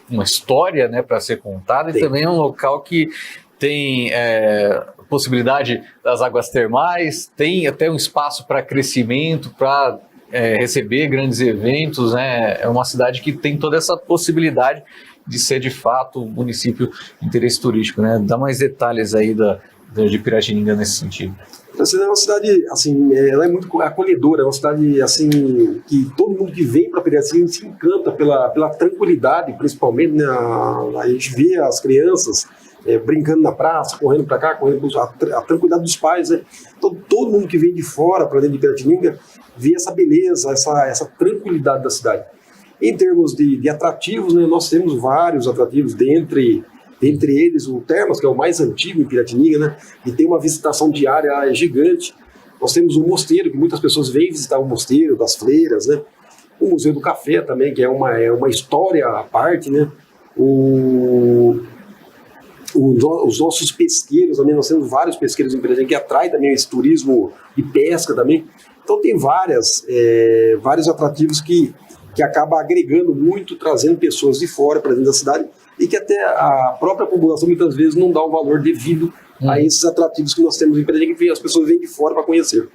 uma história, né, para ser contada, e também é um local que tem possibilidade das águas termais, tem até um espaço para crescimento, para receber grandes eventos, né? É uma cidade que tem toda essa possibilidade de ser de fato um município de interesse turístico, né? Dá mais detalhes aí de Piratininga nesse sentido. É uma cidade, assim, ela é muito acolhedora, é uma cidade, assim, que todo mundo que vem para Piratininga se encanta pela tranquilidade, principalmente, né? A gente vê as crianças brincando na praça, correndo para cá, a tranquilidade dos pais, né? Então, todo mundo que vem de fora para dentro de Piratininga vê essa beleza, essa tranquilidade da cidade. Em termos de atrativos, né, nós temos vários atrativos, dentre eles o Termas, que é o mais antigo em Piratininga, né, e tem uma visitação diária gigante. Nós temos o mosteiro, que muitas pessoas vêm visitar o mosteiro das freiras, né, o Museu do Café também, que é uma história à parte, né, os nossos pesqueiros também, nós temos vários pesqueiros em Piratininga que atrai também esse turismo de pesca também. Então tem vários atrativos que acaba agregando muito, trazendo pessoas de fora para dentro da cidade, e que até a própria população muitas vezes não dá o valor devido a esses atrativos que nós temos em Piratininga, que as pessoas vêm de fora para conhecer.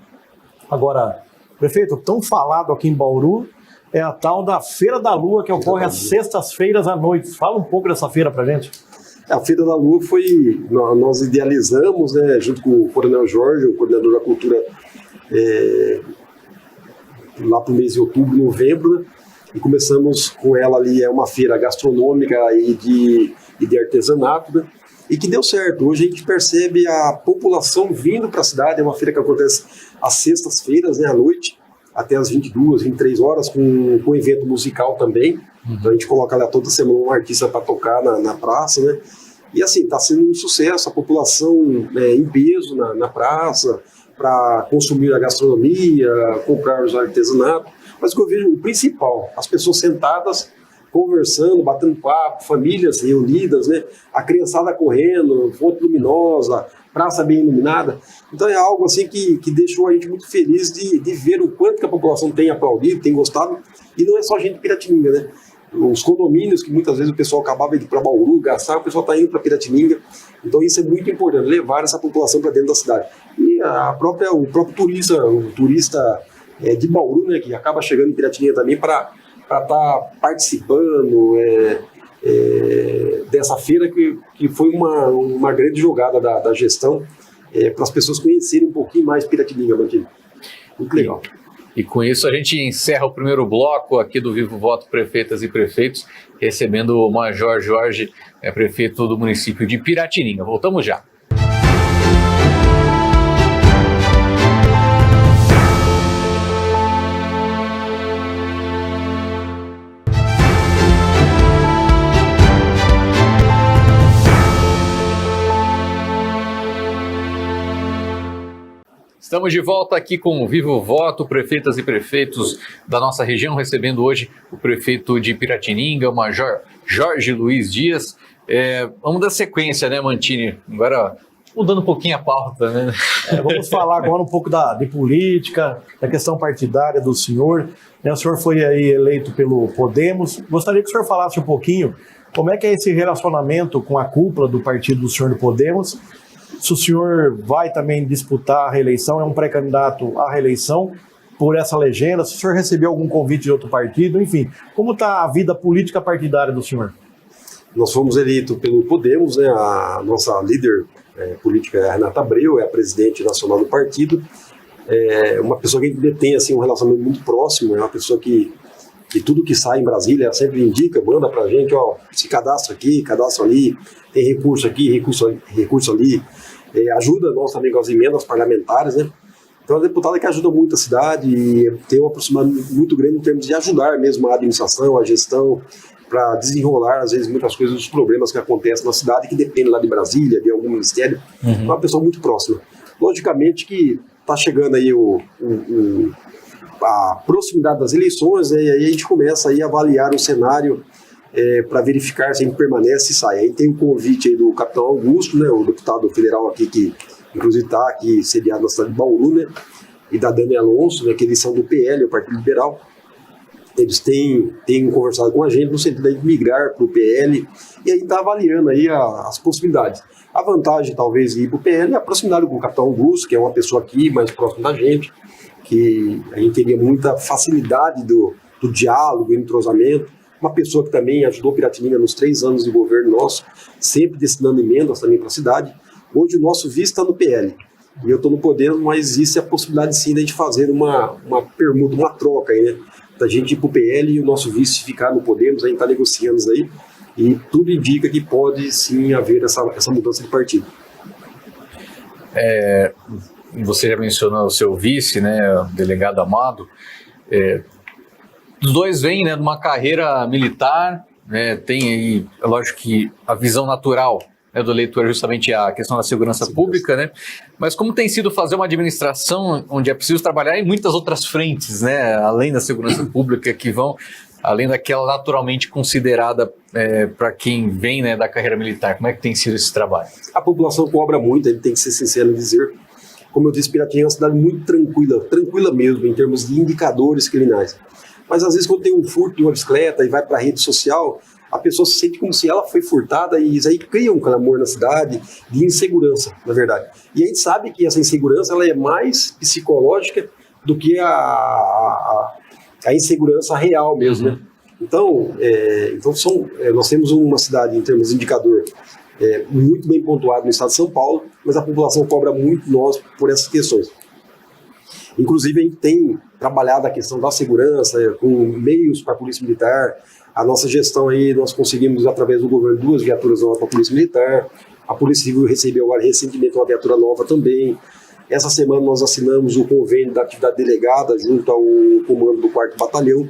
Agora, prefeito, tão falado aqui em Bauru é a tal da Feira da Lua, que ocorre às sextas-feiras à noite. Fala um pouco dessa feira pra gente. A Feira da Lua nós idealizamos, né, junto com o Coronel Jorge, o coordenador da cultura, lá para o mês de outubro, novembro, né, e começamos com ela ali, é uma feira gastronômica e de artesanato, né, e que deu certo. Hoje a gente percebe a população vindo para a cidade, é uma feira que acontece às sextas-feiras, né, à noite, até às 22, 23 horas, com evento musical também. Então a gente coloca lá toda semana um artista para tocar na praça, né? E assim, está sendo um sucesso, a população em peso na praça, para consumir a gastronomia, comprar os artesanatos. Mas o que eu vejo, o principal, as pessoas sentadas, conversando, batendo papo, famílias reunidas, né? A criançada correndo, fonte luminosa, praça bem iluminada. Então é algo assim que deixou a gente muito feliz de ver o quanto que a população tem aplaudido, tem gostado. E não é só gente de Piratininga, né? Os condomínios, que muitas vezes o pessoal acabava indo para Bauru, gastar, o pessoal está indo para Piratininga. Então isso é muito importante, levar essa população para dentro da cidade. E o próprio turista de Bauru, né, que acaba chegando em Piratininga também para estar participando dessa feira, que foi uma grande jogada da gestão, para as pessoas conhecerem um pouquinho mais Piratininga, Mantini. Muito legal. E com isso a gente encerra o primeiro bloco aqui do Vivo Voto Prefeitas e Prefeitos, recebendo o Major Jorge, prefeito do município de Piratininga. Voltamos já. Estamos de volta aqui com o Vivo Voto, prefeitas e prefeitos da nossa região, recebendo hoje o prefeito de Piratininga, o Major Jorge Luiz Dias. Vamos dar sequência, né, Mantini? Agora, mudando um pouquinho a pauta, né? Vamos falar agora um pouco de política, da questão partidária do senhor. O senhor foi aí eleito pelo Podemos. Gostaria que o senhor falasse um pouquinho como é que é esse relacionamento com a cúpula do partido do senhor do Podemos. Se o senhor vai também disputar a reeleição, é um pré-candidato à reeleição por essa legenda, se o senhor recebeu algum convite de outro partido, enfim, como está a vida política partidária do senhor? Nós fomos eleitos pelo Podemos, né? A nossa líder política é a Renata Abreu, é a presidente nacional do partido, é uma pessoa que a gente tem assim, um relacionamento muito próximo, é uma pessoa que tudo que sai em Brasília, ela sempre indica, manda pra gente, se cadastra aqui, cadastra ali, tem recurso aqui, recurso ali, ajuda nós também com as emendas parlamentares, né? Então, é uma deputada que ajuda muito a cidade e tem um aproximamento muito grande em termos de ajudar mesmo a administração, a gestão, para desenrolar, às vezes, muitas coisas dos problemas que acontecem na cidade, que dependem lá de Brasília, de algum ministério. É uma pessoa muito próxima. Logicamente que está chegando aí a proximidade das eleições, né, e aí a gente começa aí a avaliar o cenário para verificar se a gente permanece e sai. Aí tem um convite aí do capitão Augusto, né, o deputado federal aqui, que inclusive está aqui sediado na cidade de Bauru, né, e da Dani Alonso, né, que eles são do PL, o Partido Liberal. Eles têm conversado com a gente no sentido de migrar para o PL, e aí está avaliando aí as possibilidades. A vantagem, talvez, de ir para o PL é a proximidade com o capitão Augusto, que é uma pessoa aqui mais próxima da gente, que a gente teria muita facilidade do diálogo, do entrosamento. Uma pessoa que também ajudou Piratininga nos 3 anos de governo nosso, sempre destinando emendas também para a cidade. Hoje o nosso vice está no PL, e eu estou no Podemos, mas existe a possibilidade sim de a gente fazer uma permuta, uma troca aí, né? Da gente ir para o PL e o nosso vice ficar no Podemos, a gente está negociando isso aí, e tudo indica que pode sim haver essa mudança de partido. Você já mencionou o seu vice, né, o delegado Amado. Os dois vêm, né, de uma carreira militar, né, tem aí, é lógico que a visão natural, né, do eleitor é justamente a questão da segurança pública, né? Mas como tem sido fazer uma administração onde é preciso trabalhar em muitas outras frentes, né, além da segurança pública, que vão além daquela naturalmente considerada para quem vem, né, da carreira militar. Como é que tem sido esse trabalho? A população cobra muito, a gente tem que ser sincero em dizer. Como eu disse, Piratininga é uma cidade muito tranquila mesmo, em termos de indicadores criminais. Mas às vezes quando tem um furto de uma bicicleta e vai para a rede social, a pessoa se sente como se ela foi furtada, e isso aí cria um clamor na cidade de insegurança, na verdade. E a gente sabe que essa insegurança ela é mais psicológica do que a a insegurança real mesmo, né? Então, nós temos uma cidade, em termos de indicador, muito bem pontuado no estado de São Paulo, mas a população cobra muito nós por essas questões. Inclusive, a gente tem trabalhado a questão da segurança, com meios para a Polícia Militar. A nossa gestão aí, nós conseguimos, através do governo, 2 viaturas novas para a Polícia Militar. A Polícia Civil recebeu agora recentemente uma viatura nova também. Essa semana nós assinamos o convênio da atividade delegada junto ao comando do 4º Batalhão,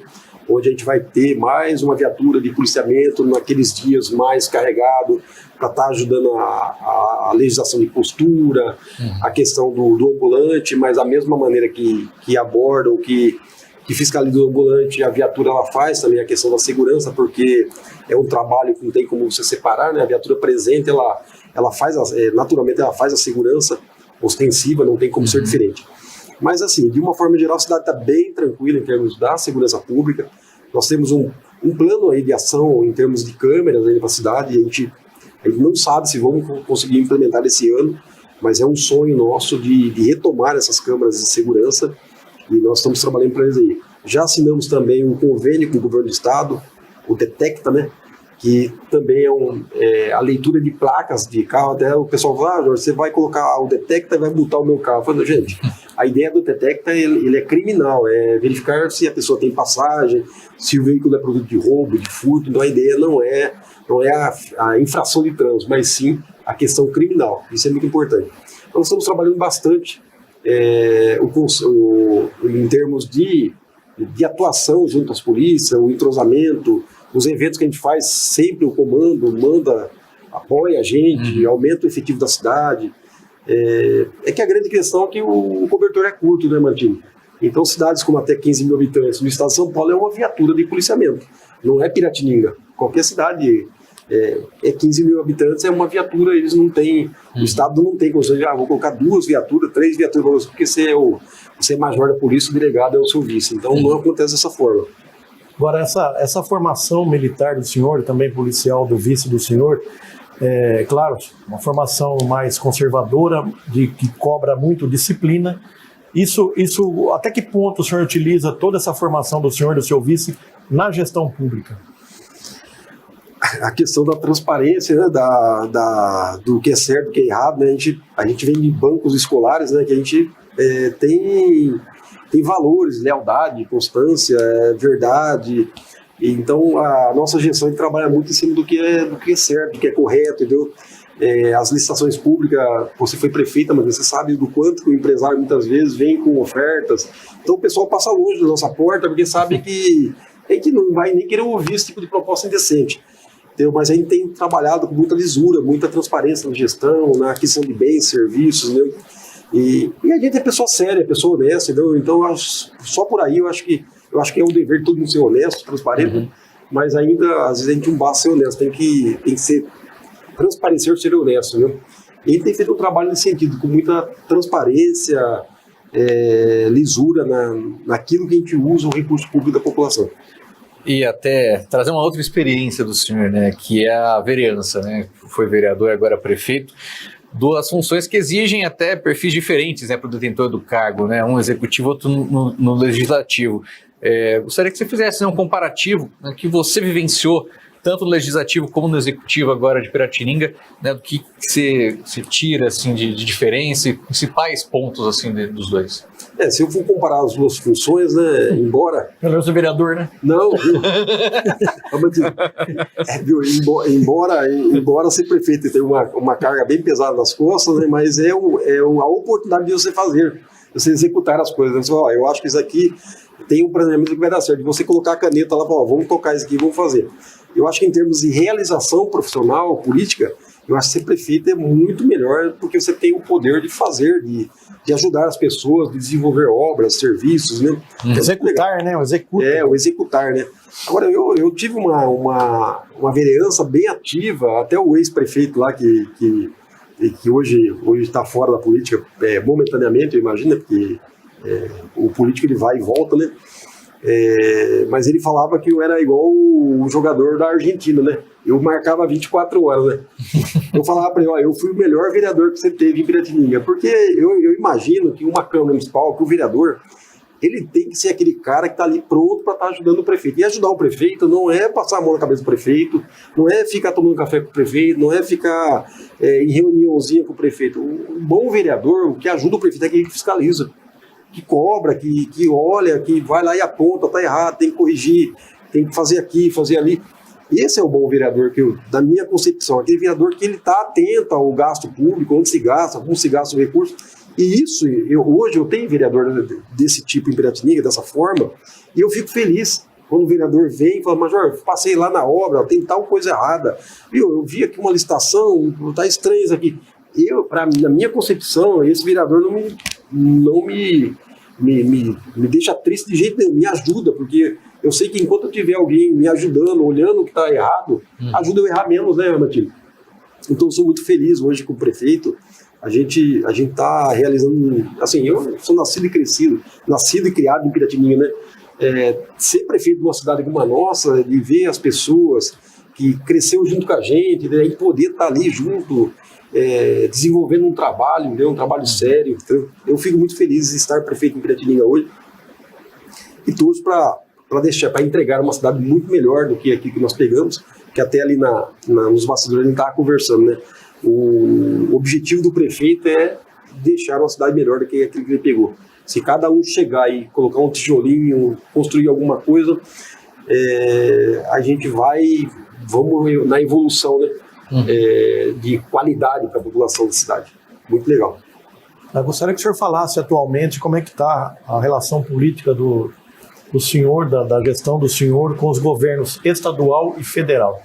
onde a gente vai ter mais uma viatura de policiamento naqueles dias mais carregado, para estar ajudando a legislação de postura, a questão do ambulante, mas da mesma maneira que aborda ou que fiscaliza o ambulante, a viatura ela faz também a questão da segurança, porque é um trabalho que não tem como você separar, né? A viatura presente, ela faz, naturalmente ela faz a segurança ostensiva, não tem como ser diferente. Mas assim, de uma forma geral, a cidade está bem tranquila em termos da segurança pública. Nós temos um plano aí de ação em termos de câmeras aí para a cidade, e a gente não sabe se vamos conseguir implementar esse ano, mas é um sonho nosso de retomar essas câmeras de segurança, e nós estamos trabalhando para eles aí. Já assinamos também um convênio com o governo do estado, o Detecta, né? Que também é a leitura de placas de carro. Até o pessoal fala, Jorge, você vai colocar o Detecta e vai multar o meu carro. Eu falo, gente, a ideia do Detecta, ele é criminal, é verificar se a pessoa tem passagem, se o veículo é produto de roubo, de furto. Então a ideia não é a infração de trânsito, mas sim a questão criminal. Isso é muito importante. Então nós estamos trabalhando bastante em termos de atuação junto às polícias, o entrosamento, os eventos que a gente faz, sempre o comando apoia a gente, aumenta o efetivo da cidade. É que a grande questão é que o cobertor é curto, né, Martim? Então, cidades com até 15 mil habitantes no estado de São Paulo é uma viatura de policiamento, não é Piratininga. Qualquer cidade 15 mil habitantes é uma viatura, eles não têm, o estado não tem condições de, vou colocar 2 viaturas, 3 viaturas, porque você é major da polícia, o delegado é o seu vice. Então, não acontece dessa forma. Agora, essa formação militar do senhor, também policial do vice do senhor, claro, uma formação mais conservadora, que cobra muito disciplina. Isso, até que ponto o senhor utiliza toda essa formação do senhor, do seu vice, na gestão pública? A questão da transparência, né, do que é certo, do que é errado, né, a gente vem de bancos escolares, né, que a gente tem valores, lealdade, constância, verdade. Então a nossa gestão trabalha muito em cima do que é certo, do que é correto, entendeu? As licitações públicas, você foi prefeita, mas você sabe do quanto que o empresário muitas vezes vem com ofertas. Então o pessoal passa longe da nossa porta porque sabe que a gente não vai nem querer ouvir esse tipo de proposta indecente. Entendeu? Mas a gente tem trabalhado com muita lisura, muita transparência na gestão, na aquisição de bens, serviços, né? E a gente é pessoa séria, pessoa honesta, entendeu? Então só por aí eu acho que é um dever de todo mundo ser honesto, transparente, mas ainda às vezes a gente não basta ser honesto, tem que ser transparecer, ser honesto, né? E a gente tem feito um trabalho nesse sentido, com muita transparência, lisura naquilo que a gente usa o recurso público da população. E até trazer uma outra experiência do senhor, né, que é a vereança, né? Foi vereador, agora prefeito. Duas funções que exigem até perfis diferentes, né, para o detentor do cargo, né, um executivo, outro no legislativo. Gostaria que você fizesse um comparativo, né, que você vivenciou tanto no legislativo como no executivo agora de Piratininga, né, do que você tira assim, de diferença e principais pontos assim, dos dois. Se eu for comparar as duas funções, né, embora... Pelo menos o vereador, né? Não, embora ser prefeito tenha uma carga bem pesada nas costas, né, mas é a oportunidade de você fazer, você executar as coisas. Eu acho que isso aqui tem um planejamento que vai dar certo, de você colocar a caneta lá, vamos tocar isso aqui, vamos fazer. Eu acho que em termos de realização profissional, política, eu acho que ser prefeito é muito melhor, porque você tem o poder de fazer, de ajudar as pessoas, de desenvolver obras, serviços, né? Executar, né? O executar, né? Agora, eu tive uma vereança bem ativa, até o ex-prefeito lá, que hoje está fora da política momentaneamente, eu imagino, porque o político ele vai e volta, né? Mas ele falava que eu era igual o jogador da Argentina, né? Eu marcava 24 horas, né? Eu falava para ele, eu fui o melhor vereador que você teve em Piratininga, porque eu imagino que uma Câmara Municipal, que o vereador, ele tem que ser aquele cara que está ali pronto para estar ajudando o prefeito. E ajudar o prefeito não é passar a mão na cabeça do prefeito, não é ficar tomando café com o prefeito, não é ficar em reuniãozinha com o prefeito. Um bom vereador, o que ajuda o prefeito é que ele fiscaliza, que cobra, que olha, que vai lá e aponta, está errado, tem que corrigir, tem que fazer aqui, fazer ali. Esse é o bom vereador, da minha concepção, aquele vereador que ele está atento ao gasto público, onde se gasta, como se gasta o recurso. E isso, hoje eu tenho vereador desse tipo em Piratininga, dessa forma, e eu fico feliz quando o vereador vem e fala, Major, passei lá na obra, tem tal coisa errada, viu, eu vi aqui uma licitação, está estranho isso aqui. Na minha concepção, esse vereador não me deixa triste de jeito nenhum, me ajuda, porque eu sei que enquanto eu tiver alguém me ajudando, olhando o que está errado, ajuda eu a errar menos, né, Matilde? Então eu sou muito feliz hoje com o prefeito. A gente está realizando, assim, eu sou nascido e criado em Piratininga, né? Ser prefeito de uma cidade como a nossa, de ver as pessoas que cresceu junto com a gente, né, e poder estar ali junto, desenvolvendo um trabalho, né, um trabalho sério. Então, eu fico muito feliz de estar prefeito em Piratininga hoje e torço para entregar uma cidade muito melhor do que aqui que nós pegamos, que até ali nos bastidores a gente estava conversando, né? O objetivo do prefeito é deixar uma cidade melhor do que aquele que ele pegou. Se cada um chegar e colocar um tijolinho, construir alguma coisa, a gente vamos na evolução, né? De qualidade para a população da cidade. Muito legal. Eu gostaria que o senhor falasse atualmente como é que está a relação política do senhor, da gestão do senhor com os governos estadual e federal.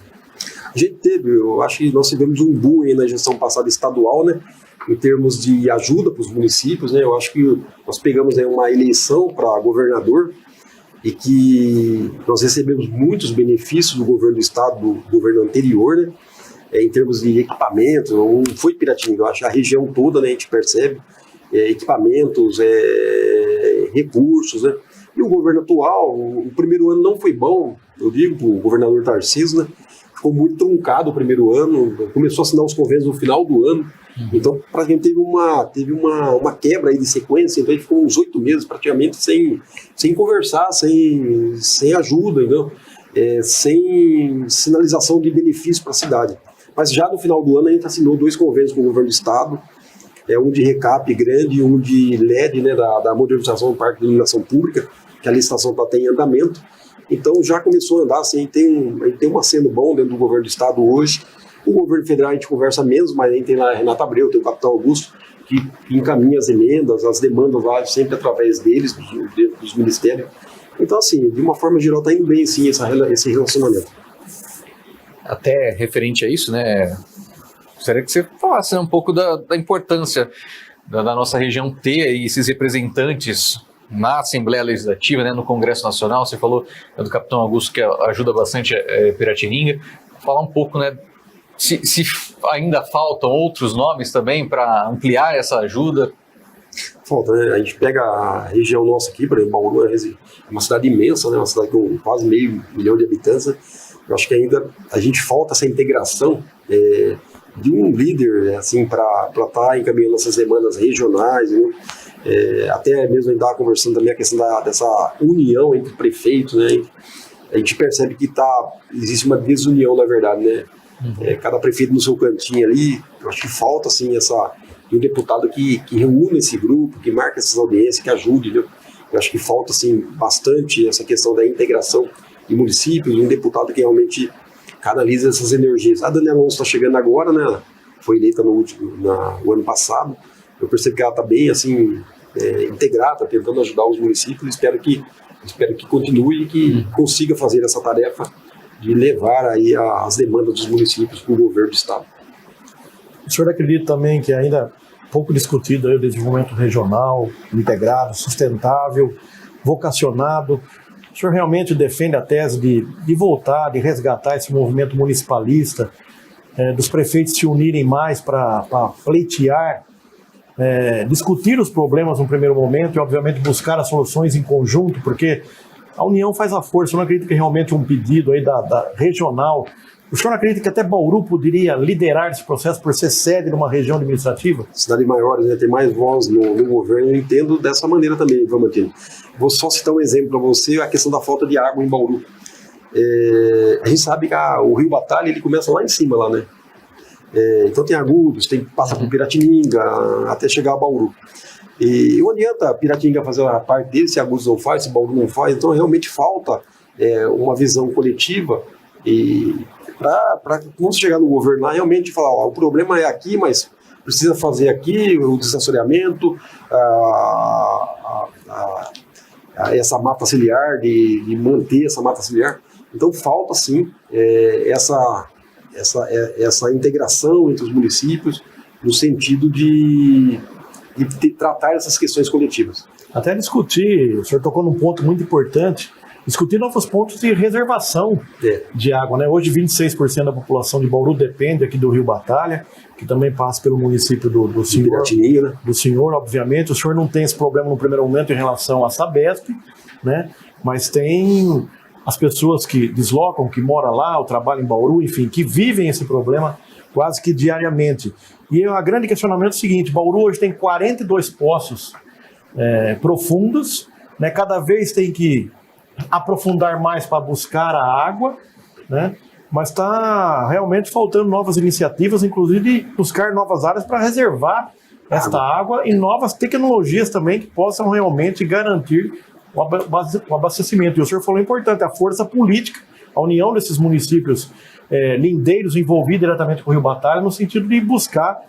A gente eu acho que nós tivemos um boom aí na gestão passada estadual, né, em termos de ajuda para os municípios, né. Eu acho que nós pegamos aí uma eleição para governador e que nós recebemos muitos benefícios do governo do estado, do governo anterior, né, em termos de equipamentos. Não foi Piratininga, eu acho que a região toda, né, a gente percebe equipamentos, recursos, né. E o governo atual, o primeiro ano não foi bom, eu digo, o governador Tarcísio, né, ficou muito truncado o primeiro ano, começou a assinar os convênios no final do ano, então praticamente teve uma quebra aí de sequência, então ele ficou uns 8 meses praticamente sem conversar, sem ajuda, entendeu? Sem sinalização de benefício para a cidade. Mas já no final do ano a gente assinou 2 convênios com o governo do estado, um de recap grande e um de LED, né, da modernização do parque de iluminação pública, que a licitação está em andamento. Então já começou a andar, assim, a gente tem um aceno bom dentro do governo do estado hoje. O governo federal a gente conversa menos, mas a gente tem lá a Renata Abreu, tem o capitão Augusto, que encaminha as emendas, as demandas lá, sempre através deles, dos ministérios. Então, assim, de uma forma geral está indo bem, sim, esse relacionamento. Até referente a isso, né, gostaria que você falasse, né, um pouco da importância da nossa região ter aí esses representantes na Assembleia Legislativa, né, no Congresso Nacional. Você falou do capitão Augusto, que ajuda bastante Piratininga. Falar um pouco, né, se ainda faltam outros nomes também para ampliar essa ajuda. Falta, né? A gente pega a região nossa aqui, por exemplo, Bauru é uma cidade imensa, né, uma cidade com quase 500 mil de habitantes. Né? Eu acho que ainda a gente falta essa integração de um líder, assim, para estar encaminhando essas demandas regionais, né? Até mesmo a gente estava conversando também a questão dessa união entre prefeitos, né? A gente percebe que existe uma desunião, na verdade, né? Cada prefeito no seu cantinho ali. Eu acho que falta, assim, um deputado que reúne esse grupo, que marca essas audiências, que ajude, né? Eu acho que falta, assim, bastante essa questão da integração de municípios, um deputado que realmente canaliza essas energias. A Daniela Alonso está chegando agora, né? Foi eleita no ano passado. Eu percebo que ela está bem, assim, integrada, tentando ajudar os municípios. Espero que continue e que consiga fazer essa tarefa de levar aí as demandas dos municípios para o governo do estado. O senhor acredita também que ainda pouco discutido aí o desenvolvimento regional, integrado, sustentável, vocacionado? O senhor realmente defende a tese de voltar, de resgatar esse movimento municipalista, dos prefeitos se unirem mais para pleitear, discutir os problemas no primeiro momento e, obviamente, buscar as soluções em conjunto, porque a união faz a força. Eu não acredito que realmente um pedido aí da regional O senhor acredita que até Bauru poderia liderar esse processo por ser sede de uma região administrativa? Cidades maiores, né, tem mais voz no governo, eu entendo dessa maneira também, Valentim. Vou só citar um exemplo para você, a questão da falta de água em Bauru. A gente sabe que o Rio Batalha, ele começa lá em cima, lá, né? Então tem Agudos, passa por Piratininga, até chegar a Bauru. E não adianta Piratininga fazer a parte dele, se Agudos não faz, se Bauru não faz, então realmente falta uma visão coletiva e para quando chegar no governo lá, realmente falar, ó, o problema é aqui, mas precisa fazer aqui o desassoreamento, essa mata ciliar, de manter essa mata ciliar. Então falta sim essa integração entre os municípios no sentido de tratar essas questões coletivas. Até discutir, o senhor tocou num ponto muito importante, discutir novos pontos de reservação de água, né? Hoje 26% da população de Bauru depende aqui do Rio Batalha, que também passa pelo município do senhor, Piratininga, né? Do senhor, obviamente. O senhor não tem esse problema no primeiro momento em relação à Sabesp, né? Mas tem as pessoas que deslocam, que moram lá, ou trabalham em Bauru, enfim, que vivem esse problema quase que diariamente. E o grande questionamento é o seguinte: Bauru hoje tem 42 poços profundos, né? Cada vez tem que aprofundar mais para buscar a água, né? Mas está realmente faltando novas iniciativas, inclusive de buscar novas áreas para reservar esta água e novas tecnologias também que possam realmente garantir o abastecimento. E o senhor falou importante, a força política, a união desses municípios lindeiros envolvidos diretamente com o Rio Batalha, no sentido de buscar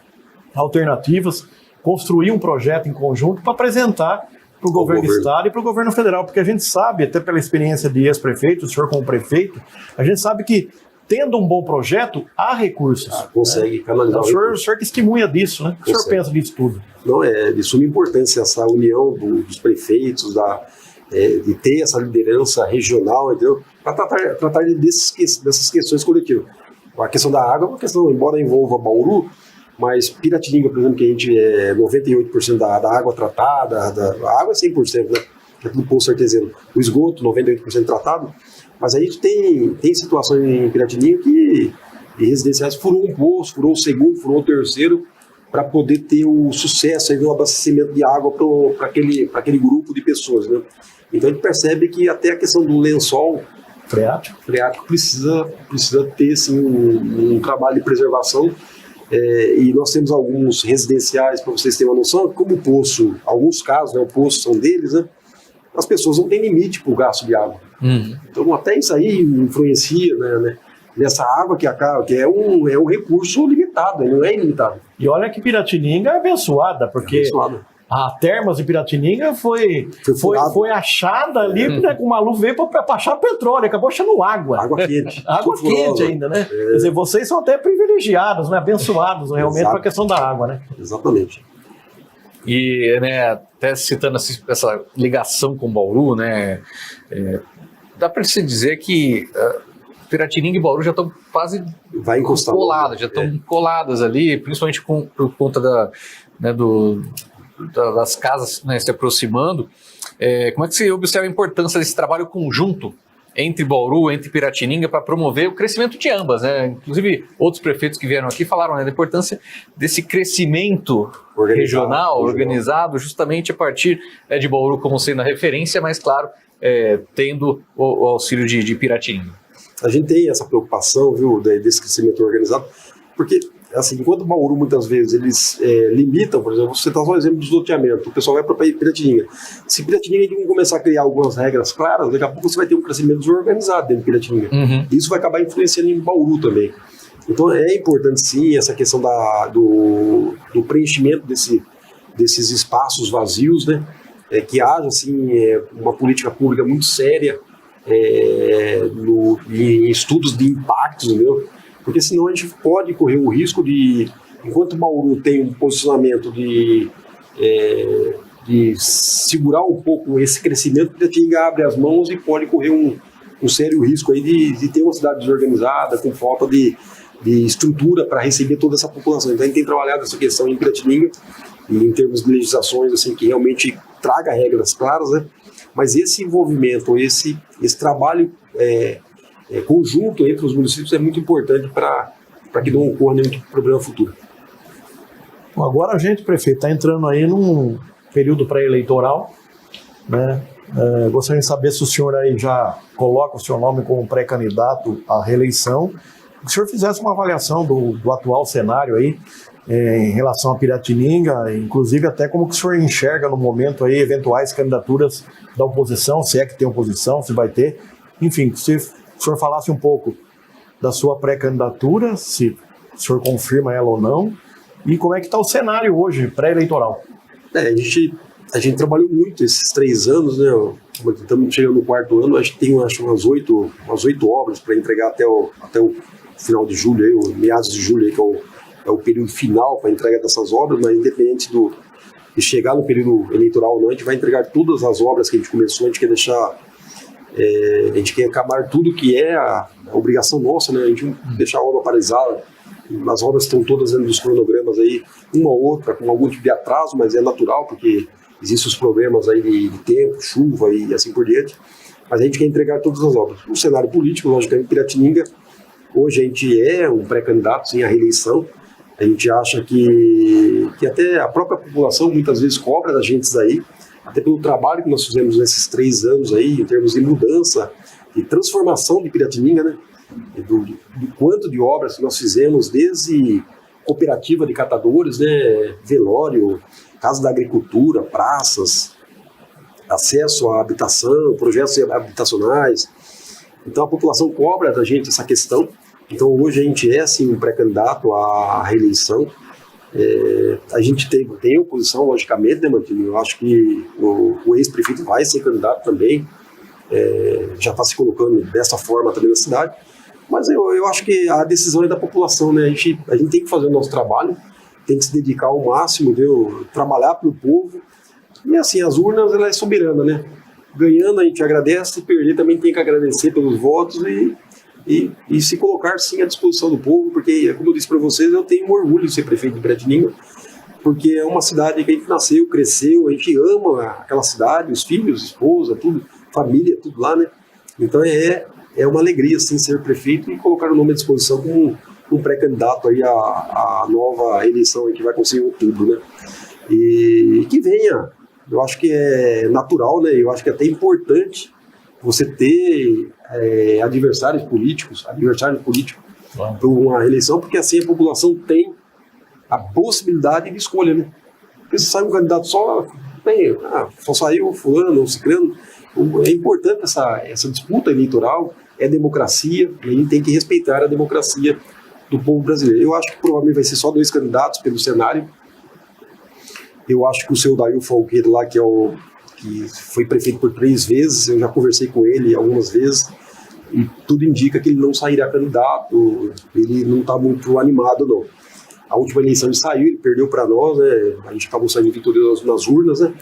alternativas, construir um projeto em conjunto para apresentar para o governo do estado e para o governo federal, porque a gente sabe, até pela experiência de ex-prefeito, o senhor como prefeito, a gente sabe que tendo um bom projeto, há recursos. Consegue canalizar. O senhor testemunha disso, né? O senhor pensa disso tudo? Não, é de suma importância essa união dos prefeitos, de ter essa liderança regional, entendeu? Para tratar dessas questões coletivas. A questão da água é uma questão, embora envolva Bauru, mas Piratininga, por exemplo, que a gente 98% da água tratada, a água é 100%, né? É tudo poço artesiano. O esgoto, 98% tratado, mas a gente tem situações em Piratininga que residenciais furou um poço, furou o segundo, furou o terceiro, para poder ter o sucesso aí no abastecimento de água para aquele grupo de pessoas, né? Então a gente percebe que até a questão do lençol freático precisa ter sim, um trabalho de preservação. E nós temos alguns residenciais, para vocês terem uma noção, como o poço, alguns casos, né, o poço são deles, né, as pessoas não têm limite para o gasto de água. Então até isso aí influencia, né, nessa água que é um recurso limitado, ele não é ilimitado. E olha que Piratininga é abençoada, porque a Termas de Piratininga foi achada ali, né, com uma luz veio para achar petróleo, acabou achando água. Água quente. Água quente ainda, né? Quer dizer, vocês são até privilegiados, né, abençoados realmente para a questão da água, né? Exatamente. E, né, até citando essa ligação com Bauru, né, dá para se dizer que Piratininga e Bauru já estão quase coladas, já estão coladas ali, principalmente por conta das casas, né, se aproximando. Como é que você observa a importância desse trabalho conjunto entre Bauru, entre Piratininga, para promover o crescimento de ambas, né? Inclusive, outros prefeitos que vieram aqui falaram, né, da importância desse crescimento regional, organizado, justamente a partir de Bauru como sendo a referência, mas, claro, tendo o auxílio de Piratininga. A gente tem essa preocupação, viu, desse crescimento organizado, porque, assim, enquanto Bauru, muitas vezes, eles limitam, por exemplo, você está só um exemplo do loteamento, o pessoal vai para Piratininga. Se Piratininga começar a criar algumas regras claras, daqui a pouco você vai ter um crescimento desorganizado dentro de Piratininga. Isso vai acabar influenciando em Bauru também. Então é importante, sim, essa questão do preenchimento desses espaços vazios, né? Que haja, assim, uma política pública muito séria em estudos de impactos, entendeu? Porque senão a gente pode correr o risco de, enquanto Bauru tem um posicionamento de segurar um pouco esse crescimento, Piratininga abre as mãos e pode correr um sério risco aí de ter uma cidade desorganizada, com falta de estrutura para receber toda essa população. Então a gente tem trabalhado essa questão em Piratininga, em termos de legislações assim, que realmente traga regras claras, né? Mas esse envolvimento, esse trabalho conjunto entre os municípios é muito importante para que não ocorra nenhum tipo de problema futuro. Bom, agora a gente, prefeito, está entrando aí num período pré-eleitoral, né? Gostaria de saber se o senhor aí já coloca o seu nome como pré-candidato à reeleição, que o senhor fizesse uma avaliação do atual cenário aí, em relação a Piratininga, inclusive até como que o senhor enxerga no momento aí eventuais candidaturas da oposição, se é que tem oposição, se vai ter, enfim, se o senhor falasse um pouco da sua pré-candidatura, se o senhor confirma ela ou não, e como é que está o cenário hoje, pré-eleitoral? A gente trabalhou muito esses 3 anos, né? Estamos chegando no 4º ano, acho que tem umas 8 obras para entregar até o final de julho, aí, meados de julho, aí, que é o período final para a entrega dessas obras, mas independente de chegar no período eleitoral ou não, a gente vai entregar todas as obras que a gente começou, a gente quer deixar, a gente quer acabar tudo que é a obrigação nossa, né? A gente deixar a obra paralisada. As obras estão todas dentro dos cronogramas aí, uma ou outra, com algum tipo de atraso, mas é natural, porque existem os problemas aí de tempo, chuva e assim por diante. Mas a gente quer entregar todas as obras. No cenário político, logicamente, Piratininga, hoje a gente é um pré-candidato, sim, à reeleição. A gente acha que até a própria população muitas vezes cobra da gente isso daí, até pelo trabalho que nós fizemos nesses 3 anos aí, em termos de mudança e transformação de Piratininga, né? Do quanto de obras que nós fizemos, desde cooperativa de catadores, né? Velório, casa da agricultura, praças, acesso à habitação, projetos habitacionais. Então a população cobra da gente essa questão. Então hoje a gente é sim um pré-candidato à reeleição. A gente tem oposição, logicamente, né, Mantini? Eu acho que o ex-prefeito vai ser candidato também, já está se colocando dessa forma também na cidade. Mas eu acho que a decisão é da população, né? A gente tem que fazer o nosso trabalho, tem que se dedicar ao máximo, viu? Trabalhar para o povo. E assim, as urnas, ela é soberana, né? Ganhando a gente agradece, e perder também tem que agradecer pelos votos e se colocar sim à disposição do povo, porque, como eu disse para vocês, eu tenho orgulho de ser prefeito de Piratininga, porque é uma cidade que a gente nasceu, cresceu, a gente ama aquela cidade, os filhos, esposa, tudo, família, tudo lá, né? Então é uma alegria, assim, ser prefeito e colocar o nome à disposição como um pré-candidato aí à nova eleição aí que vai acontecer em outubro, né? E que venha, eu acho que é natural, né? Eu acho que é até importante você ter adversários políticos para uma eleição, porque assim a população tem a possibilidade de escolha, né? Porque se sai um candidato só saiu fulano ou ciclano. É importante essa disputa eleitoral, é democracia, e a gente tem que respeitar a democracia do povo brasileiro. Eu acho que provavelmente vai ser só 2 candidatos pelo cenário. Eu acho que o seu Dail Falqueiro lá, que foi prefeito por 3 vezes, eu já conversei com ele algumas vezes, e tudo indica que ele não sairá candidato, ele não está muito animado, não. A última eleição ele saiu, ele perdeu para nós, né? A gente acabou saindo vitorioso nas urnas, né?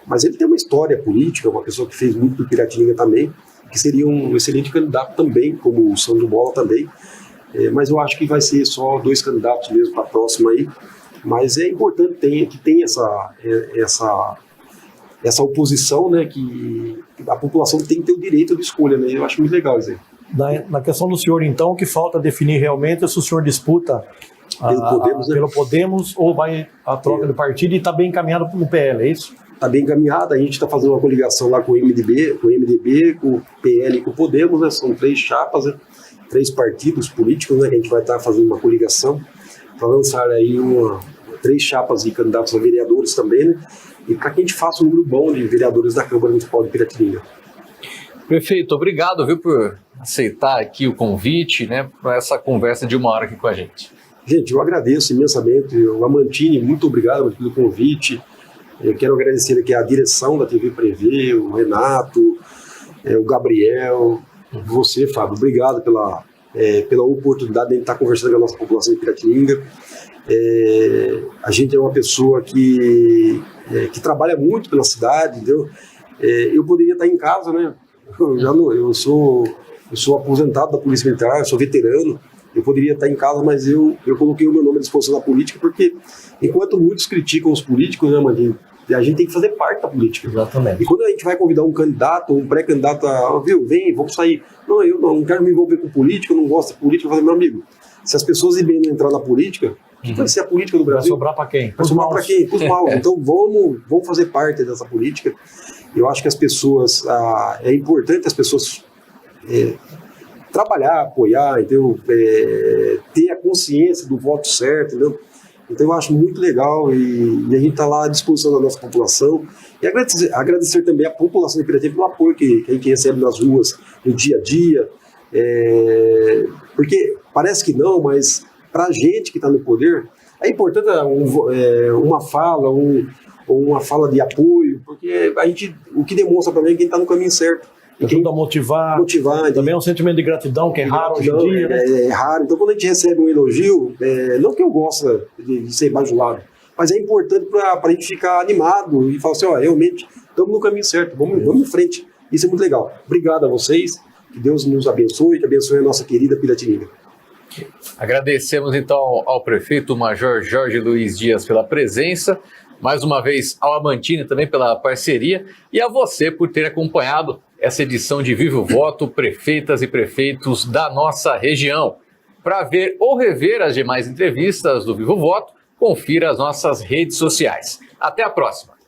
Mas ele tem uma história política, uma pessoa que fez muito por Piratininga também, que seria um excelente candidato também, como o Sandro Bola também. Mas eu acho que vai ser só 2 candidatos mesmo para a próxima aí. Mas é importante que tenha essa oposição, né, que a população tem que ter o direito de escolha, né? Eu acho muito legal isso aí. Na questão do senhor, então, o que falta definir realmente é se o senhor disputa pelo Podemos ou vai a troca do partido e está bem encaminhado no PL, é isso? Está bem encaminhada, a gente está fazendo uma coligação lá com o MDB, com o PL e com o Podemos, né? São 3 chapas, né? 3 partidos políticos, né? Que a gente vai estar fazendo uma coligação para lançar aí 3 chapas de candidatos a vereadores também, né? E para que a gente faça um número bom de vereadores da Câmara Municipal de Piratininga. Prefeito, obrigado, viu, por aceitar aqui o convite, né, para essa conversa de 1 hora aqui com a gente. Gente, eu agradeço imensamente, o Amantini, muito obrigado pelo convite. Eu quero agradecer aqui a direção da TV Prevê, o Renato, o Gabriel, você, Fábio, obrigado pela oportunidade de a gente estar conversando com a nossa população de Piratininga. A gente é uma pessoa que trabalha muito pela cidade, entendeu? Eu poderia estar em casa, né? Eu sou aposentado da Polícia Militar, sou veterano, eu poderia estar em casa, mas eu coloquei o meu nome à disposição da política, porque enquanto muitos criticam os políticos, né, Mandinho, A gente tem que fazer parte da política. Exatamente. E quando a gente vai convidar um candidato, um pré-candidato, viu, vem, vamos sair. Não, eu não quero me envolver com política, eu não gosto de política. Eu falei, meu amigo, se as pessoas de bem não entrar na política, o que vai ser a política do Vai Brasil? sobrar para quem? Vai sobrar para quem? Para os maus. Então vamos fazer parte dessa política. Eu acho que as pessoas, é importante as pessoas trabalhar, apoiar, entendeu? Ter a consciência do voto certo, entendeu? Então eu acho muito legal e a gente está lá à disposição da nossa população e agradecer também a população de Piratininga pelo apoio que a gente recebe nas ruas, no dia a dia, porque parece que não, mas para a gente que está no poder, é importante uma fala, uma fala de apoio, porque o que demonstra para mim é que a gente está no caminho certo. Ajuda a motivar. Também é um sentimento de gratidão que é raro hoje em dia. É raro. Então, quando a gente recebe um elogio, não que eu goste de ser bajulado, mas é importante para a gente ficar animado e falar assim, realmente estamos no caminho certo, vamos em frente. Isso é muito legal. Obrigado a vocês, que Deus nos abençoe, que abençoe a nossa querida Piratininga. Agradecemos então ao prefeito Major Jorge Luiz Dias pela presença, mais uma vez ao Amantini também pela parceria e a você por ter acompanhado essa edição de Viva o Voto, prefeitas e prefeitos da nossa região. Para ver ou rever as demais entrevistas do Viva o Voto, confira as nossas redes sociais. Até a próxima!